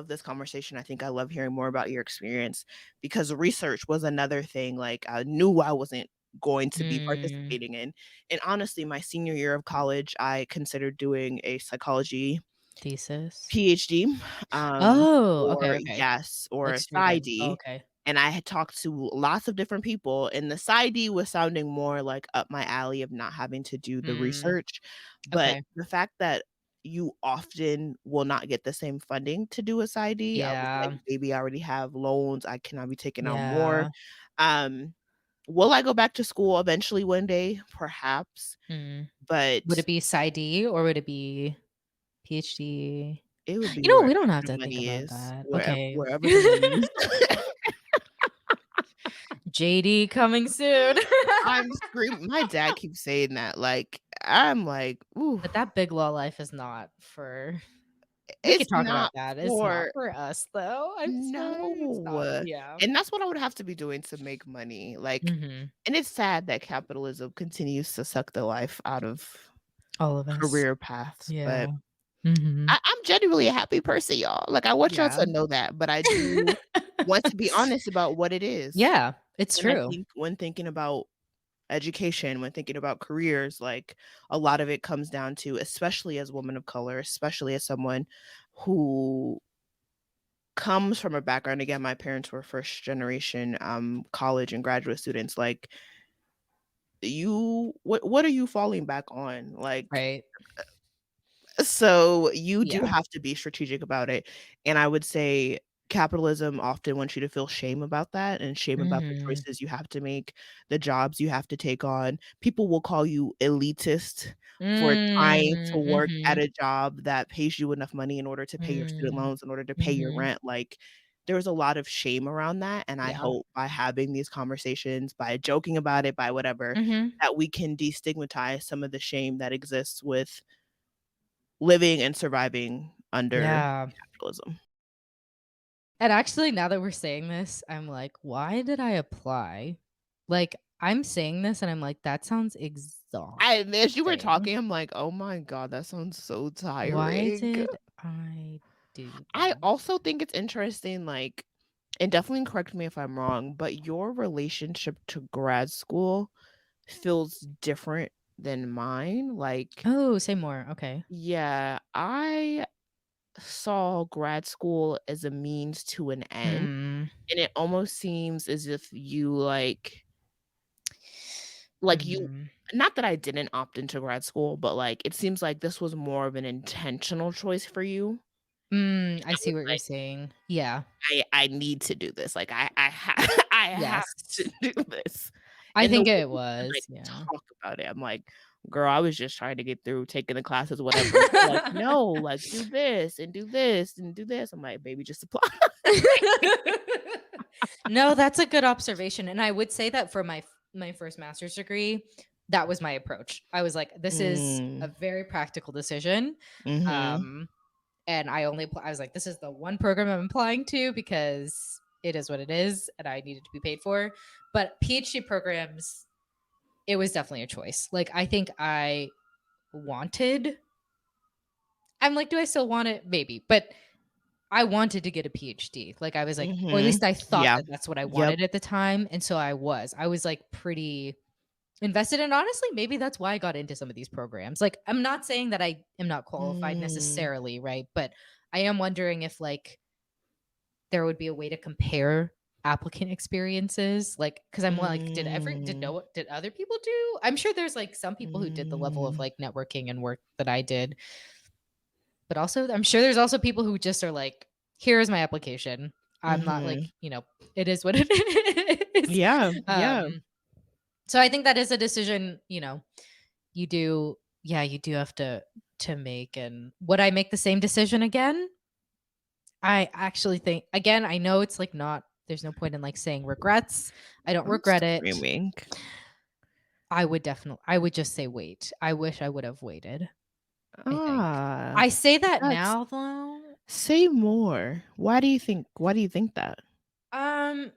S1: this conversation. I think I love hearing more about your experience because research was another thing, like, I knew I wasn't going to be
S2: Mm,
S1: participating in, and honestly, my senior year of college, I considered doing a psychology
S2: thesis?
S1: PhD,
S2: Oh,
S1: or
S2: okay, okay.
S1: yes, or
S2: Like,
S1: a
S2: straight in. Oh,
S1: PsyD,
S2: okay.
S1: and I had talked to lots of different people, and the PsyD was sounding more like up my alley of not having to do the
S2: Mm,
S1: research, but
S2: okay.
S1: the fact that you often will not get the same funding to do a PsyD, I was like,
S2: Yeah,
S1: "Baby, I already have loans, I cannot be taking out more."
S2: yeah.
S1: Um Will I go back to school eventually one day? Perhaps,
S2: Mm. Would
S1: but
S2: it be PsyD or would it be PhD?
S1: it would be
S2: You know, we
S1: wherever
S2: don't have
S1: the
S2: to think
S1: money
S2: about
S1: is,
S2: that.
S1: wherever
S2: Okay.
S1: wherever the money is.
S2: JD coming soon.
S1: I'm screaming. My dad keeps saying that, like, I'm like, "Ooh,
S2: But that big law life is not for we
S1: it's
S2: could talk about
S1: not
S2: that. It's not
S1: for."
S2: for us though. I'm sorry. It's not.
S1: No,
S2: Yeah.
S1: and that's what I would have to be doing to make money, like,
S2: Mhm.
S1: and it's sad that capitalism continues to suck the life out of
S2: All of us.
S1: career paths,
S2: Yeah.
S1: but
S2: Mhm.
S1: I'm genuinely a happy person, y'all. Like, I want y'all
S2: Yeah.
S1: to know that, but I do want to be honest about what it is.
S2: Yeah, it's
S1: And I
S2: true.
S1: think when thinking about education, when thinking about careers, like, a lot of it comes down to, especially as a woman of color, especially as someone who comes from a background, again, my parents were first generation, college and graduate students, like, what are you falling back on? Like,
S2: Right.
S1: so you do
S2: Yeah.
S1: have to be strategic about it, and I would say capitalism often wants you to feel shame about that and shame about the
S2: Mhm.
S1: choices you have to make, the jobs you have to take on. People will call you elitist for trying to work at
S2: Mhm.
S1: a job that pays you enough money in order to pay your student
S2: Mm.
S1: loans, in order to pay your
S2: Mhm.
S1: rent, like, there's a lot of shame around that, and I
S2: Yeah.
S1: hope by having these conversations, by joking about it, by whatever,
S2: Mhm.
S1: that we can destigmatize some of the shame that exists with living and surviving under
S2: Yeah.
S1: capitalism.
S2: And actually, now that we're saying this, I'm like, "Why did I apply?" Like, I'm saying this and I'm like, "That sounds exhausting."
S1: As you were talking, I'm like, "Oh my god, that sounds so
S2: Why
S1: tiring."
S2: did I do
S1: I
S2: that?
S1: also think it's interesting, like, and definitely correct me if I'm wrong, but your relationship to grad school feels different than mine, like,
S2: Oh, say more. Okay.
S1: yeah, I saw grad school as a means to an end,
S2: Hmm.
S1: and it almost seems as if you, like, you
S2: Mhm.
S1: not that I didn't opt into grad school, but, like, it seems like this was more of an intentional choice for you.
S2: Mm, I
S1: It was
S2: see what you're
S1: like,
S2: saying. Yeah.
S1: I need to do this, like, I have to
S2: Yes.
S1: do this."
S2: I
S1: And the
S2: think
S1: way
S2: it
S1: you can, like,
S2: was, yeah.
S1: talk about it, I'm like, "Girl, I was just trying to get through taking the classes, whatever." And you're like, "No, like, do this, and do this, and do this." I'm like, "Baby, just apply."
S2: No, that's a good observation, and I would say that for my first master's degree, that was my approach. I was like, "This is a
S1: Mm,
S2: very practical decision,"
S1: mhm,
S2: um, and I was like, "This is the one program I'm applying to because it is what it is, and I needed to be paid for." But PhD programs, it was definitely a choice. Like, I think wanted I'm like, "Do I still want it?" Maybe, but I wanted to get a PhD. Like, I was like or at
S1: mhm.
S2: least I thought
S1: Yeah.
S2: that that's what I
S1: Yep.
S2: wanted at the time, and so I was. I was, like, pretty invested, and honestly, maybe that's why I got into some of these programs. Like, I'm not saying that I am not qualified
S1: Mm,
S2: necessarily, right? But I am wondering if, like, there would be a way to compare applicant experiences, like, because 'cause I'm like,
S1: mm,
S2: did other people do? I'm sure there's, like, some people who did the level of,
S1: mm,
S2: like, networking and work that I did. But also, I'm sure there's also people who just are like, "Here's my application." I'm not like,
S1: mhm.
S2: it is what it is.
S1: Yeah, yeah.
S2: Um, so I think that is a decision, you do have to make. And would I make the same decision again? I actually think again, I know it's like not there's no point in like saying regrets. I don't
S1: I'm
S2: regret it.
S1: screaming.
S2: I would just say wait. I wish I would have waited, I think.
S1: Ah,
S2: I say that
S1: that's
S2: now though.
S1: say more. Why do you think that?
S2: Um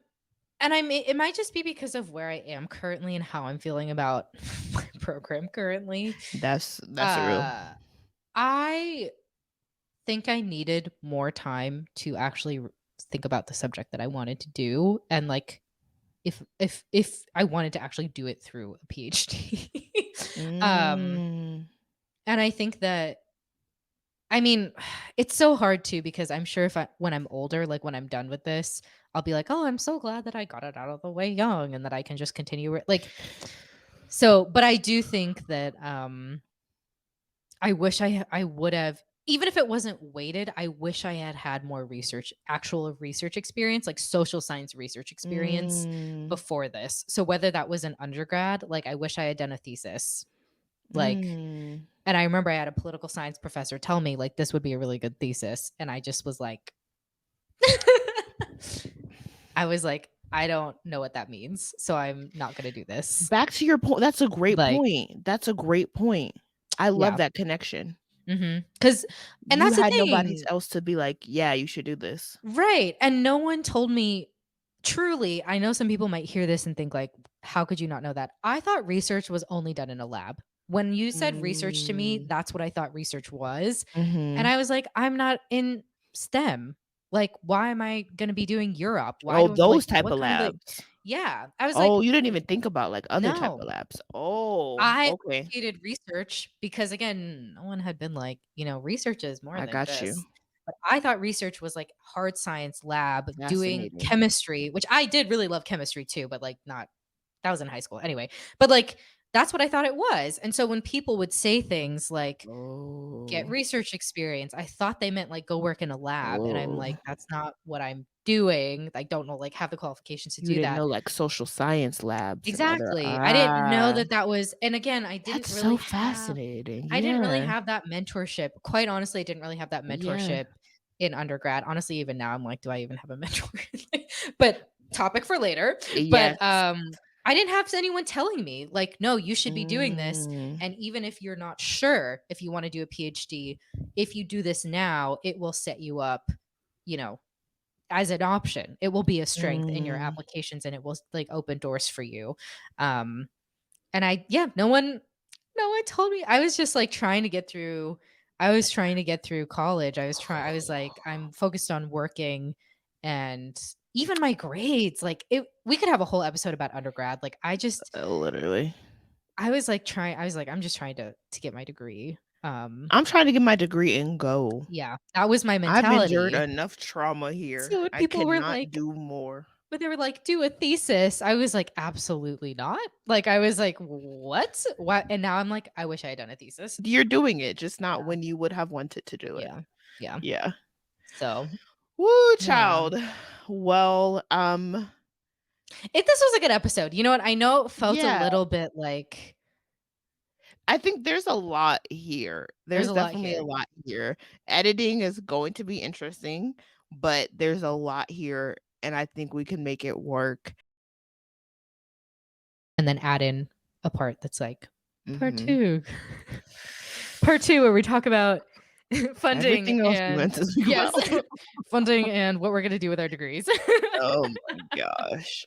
S2: And it might just be because of where I am currently and how I'm feeling about my program currently.
S1: That's real.
S2: Uh, I think I needed more time to actually think about the subject that I wanted to do, and like if I wanted to actually do it through a PhD. um,
S1: Mm,
S2: and I think that I mean, it's so hard too because I'm sure if I when I'm older, like when I'm done with this, I'll be like, "Oh, I'm so glad that I got it out of the way young and that I can just continue it." Like so, but I do think that I wish I would have even if it wasn't weighted, I wish I had had more actual research experience, like social science research experience
S1: Mm,
S2: before this. So whether that was an undergrad, like I wish I had done a thesis. Like,
S1: mm.
S2: and I remember I had a political science professor tell me like this would be a really good thesis, and I just was like I was like, I don't know what that means, so I'm not going to do this.
S1: Back to your point, that's a great
S2: Like,
S1: point. That's a great point. I love
S2: yeah.
S1: that connection.
S2: Cuz and
S1: You
S2: that's the
S1: had nobody
S2: thing.
S1: else to be like, "Yeah, you should do this."
S2: Right, and no one told me truly, I know some people might hear this and think like, "How could you not know that?" I thought research was only done in a lab. When you said research to me,
S1: Mm,
S2: that's what I thought research was, and
S1: mhm.
S2: I was like, "I'm not in STEM. Like, why am I gonna be doing Europe? Why
S1: Oh,
S2: do like,
S1: those type
S2: what
S1: of
S2: kind of like."
S1: labs.
S2: Yeah, I was like,
S1: Oh, you didn't even think about, like, other type
S2: "No."
S1: of labs. Oh,
S2: I
S1: okay.
S2: hated research because, again, no one had been like, research is more
S1: I
S2: than
S1: got you.
S2: this. But I thought research was like hard science lab doing
S1: Fascinating.
S2: chemistry, which I did really love chemistry too, but like not that was in high school anyway. But like that's what I thought it was. And so when people would say things like get
S1: Oh.
S2: research experience, I thought they meant like go work in a lab. And I'm
S1: Oh.
S2: like, that's not what I'm doing. I don't know, like have the qualifications to
S1: You
S2: do
S1: didn't
S2: that.
S1: know, like, social science labs and other
S2: Exactly. I didn't know
S1: ah.
S2: that that was, and again,
S1: That's so fascinating.
S2: I didn't really
S1: Yeah.
S2: have that mentorship. Quite honestly, I didn't really have that
S1: Yeah.
S2: mentorship in undergrad. Honestly, even now I'm like, do I even have a mentor? But topic for later. But
S1: Yes.
S2: I didn't have anyone telling me like, no, you should be doing this.
S1: Mm,
S2: And even if you're not sure if you want to do a PhD, if you do this now, it will set you up, you know, as an option. It will be a strength in your
S1: mm.
S2: applications and it will like open doors for you. Um and yeah, no one told me. I was just like trying to get through I was trying to get through college. I was like I'm focused on working, and even my grades, like we could have a whole episode about undergrad. Like
S1: Literally.
S2: I was like I'm just trying to get my degree.
S1: I'm trying to get my degree and go.
S2: Yeah, that was my
S1: I've endured
S2: mentality.
S1: enough trauma here.
S2: So when
S1: I
S2: people were
S1: cannot
S2: like
S1: do more.
S2: but they were like, "Do a thesis." I was like, "Absolutely not." Like, I was like, "What? What?" And now I'm like, "I wish I had done a thesis."
S1: You're doing it, just not
S2: Yeah,
S1: when you would have wanted to do it.
S2: yeah, yeah.
S1: Yeah.
S2: So,
S1: Woo,
S2: yeah.
S1: child. Well,
S2: This was a good episode. You know what? I know it felt a
S1: yeah,
S2: little bit like
S1: I think there's a lot here.
S2: there's
S1: There's
S2: a lot
S1: definitely a
S2: here,
S1: lot here. Editing is going to be interesting, but there's a lot here, and I think we can make it work.
S2: and then add in a part that's like part
S1: Mhm.
S2: 2. Part 2 where we talk about funding
S1: Everything else we
S2: and
S1: meant to speak
S2: yes,
S1: about.
S2: funding and what we're gonna do with our degrees.
S1: Oh my gosh.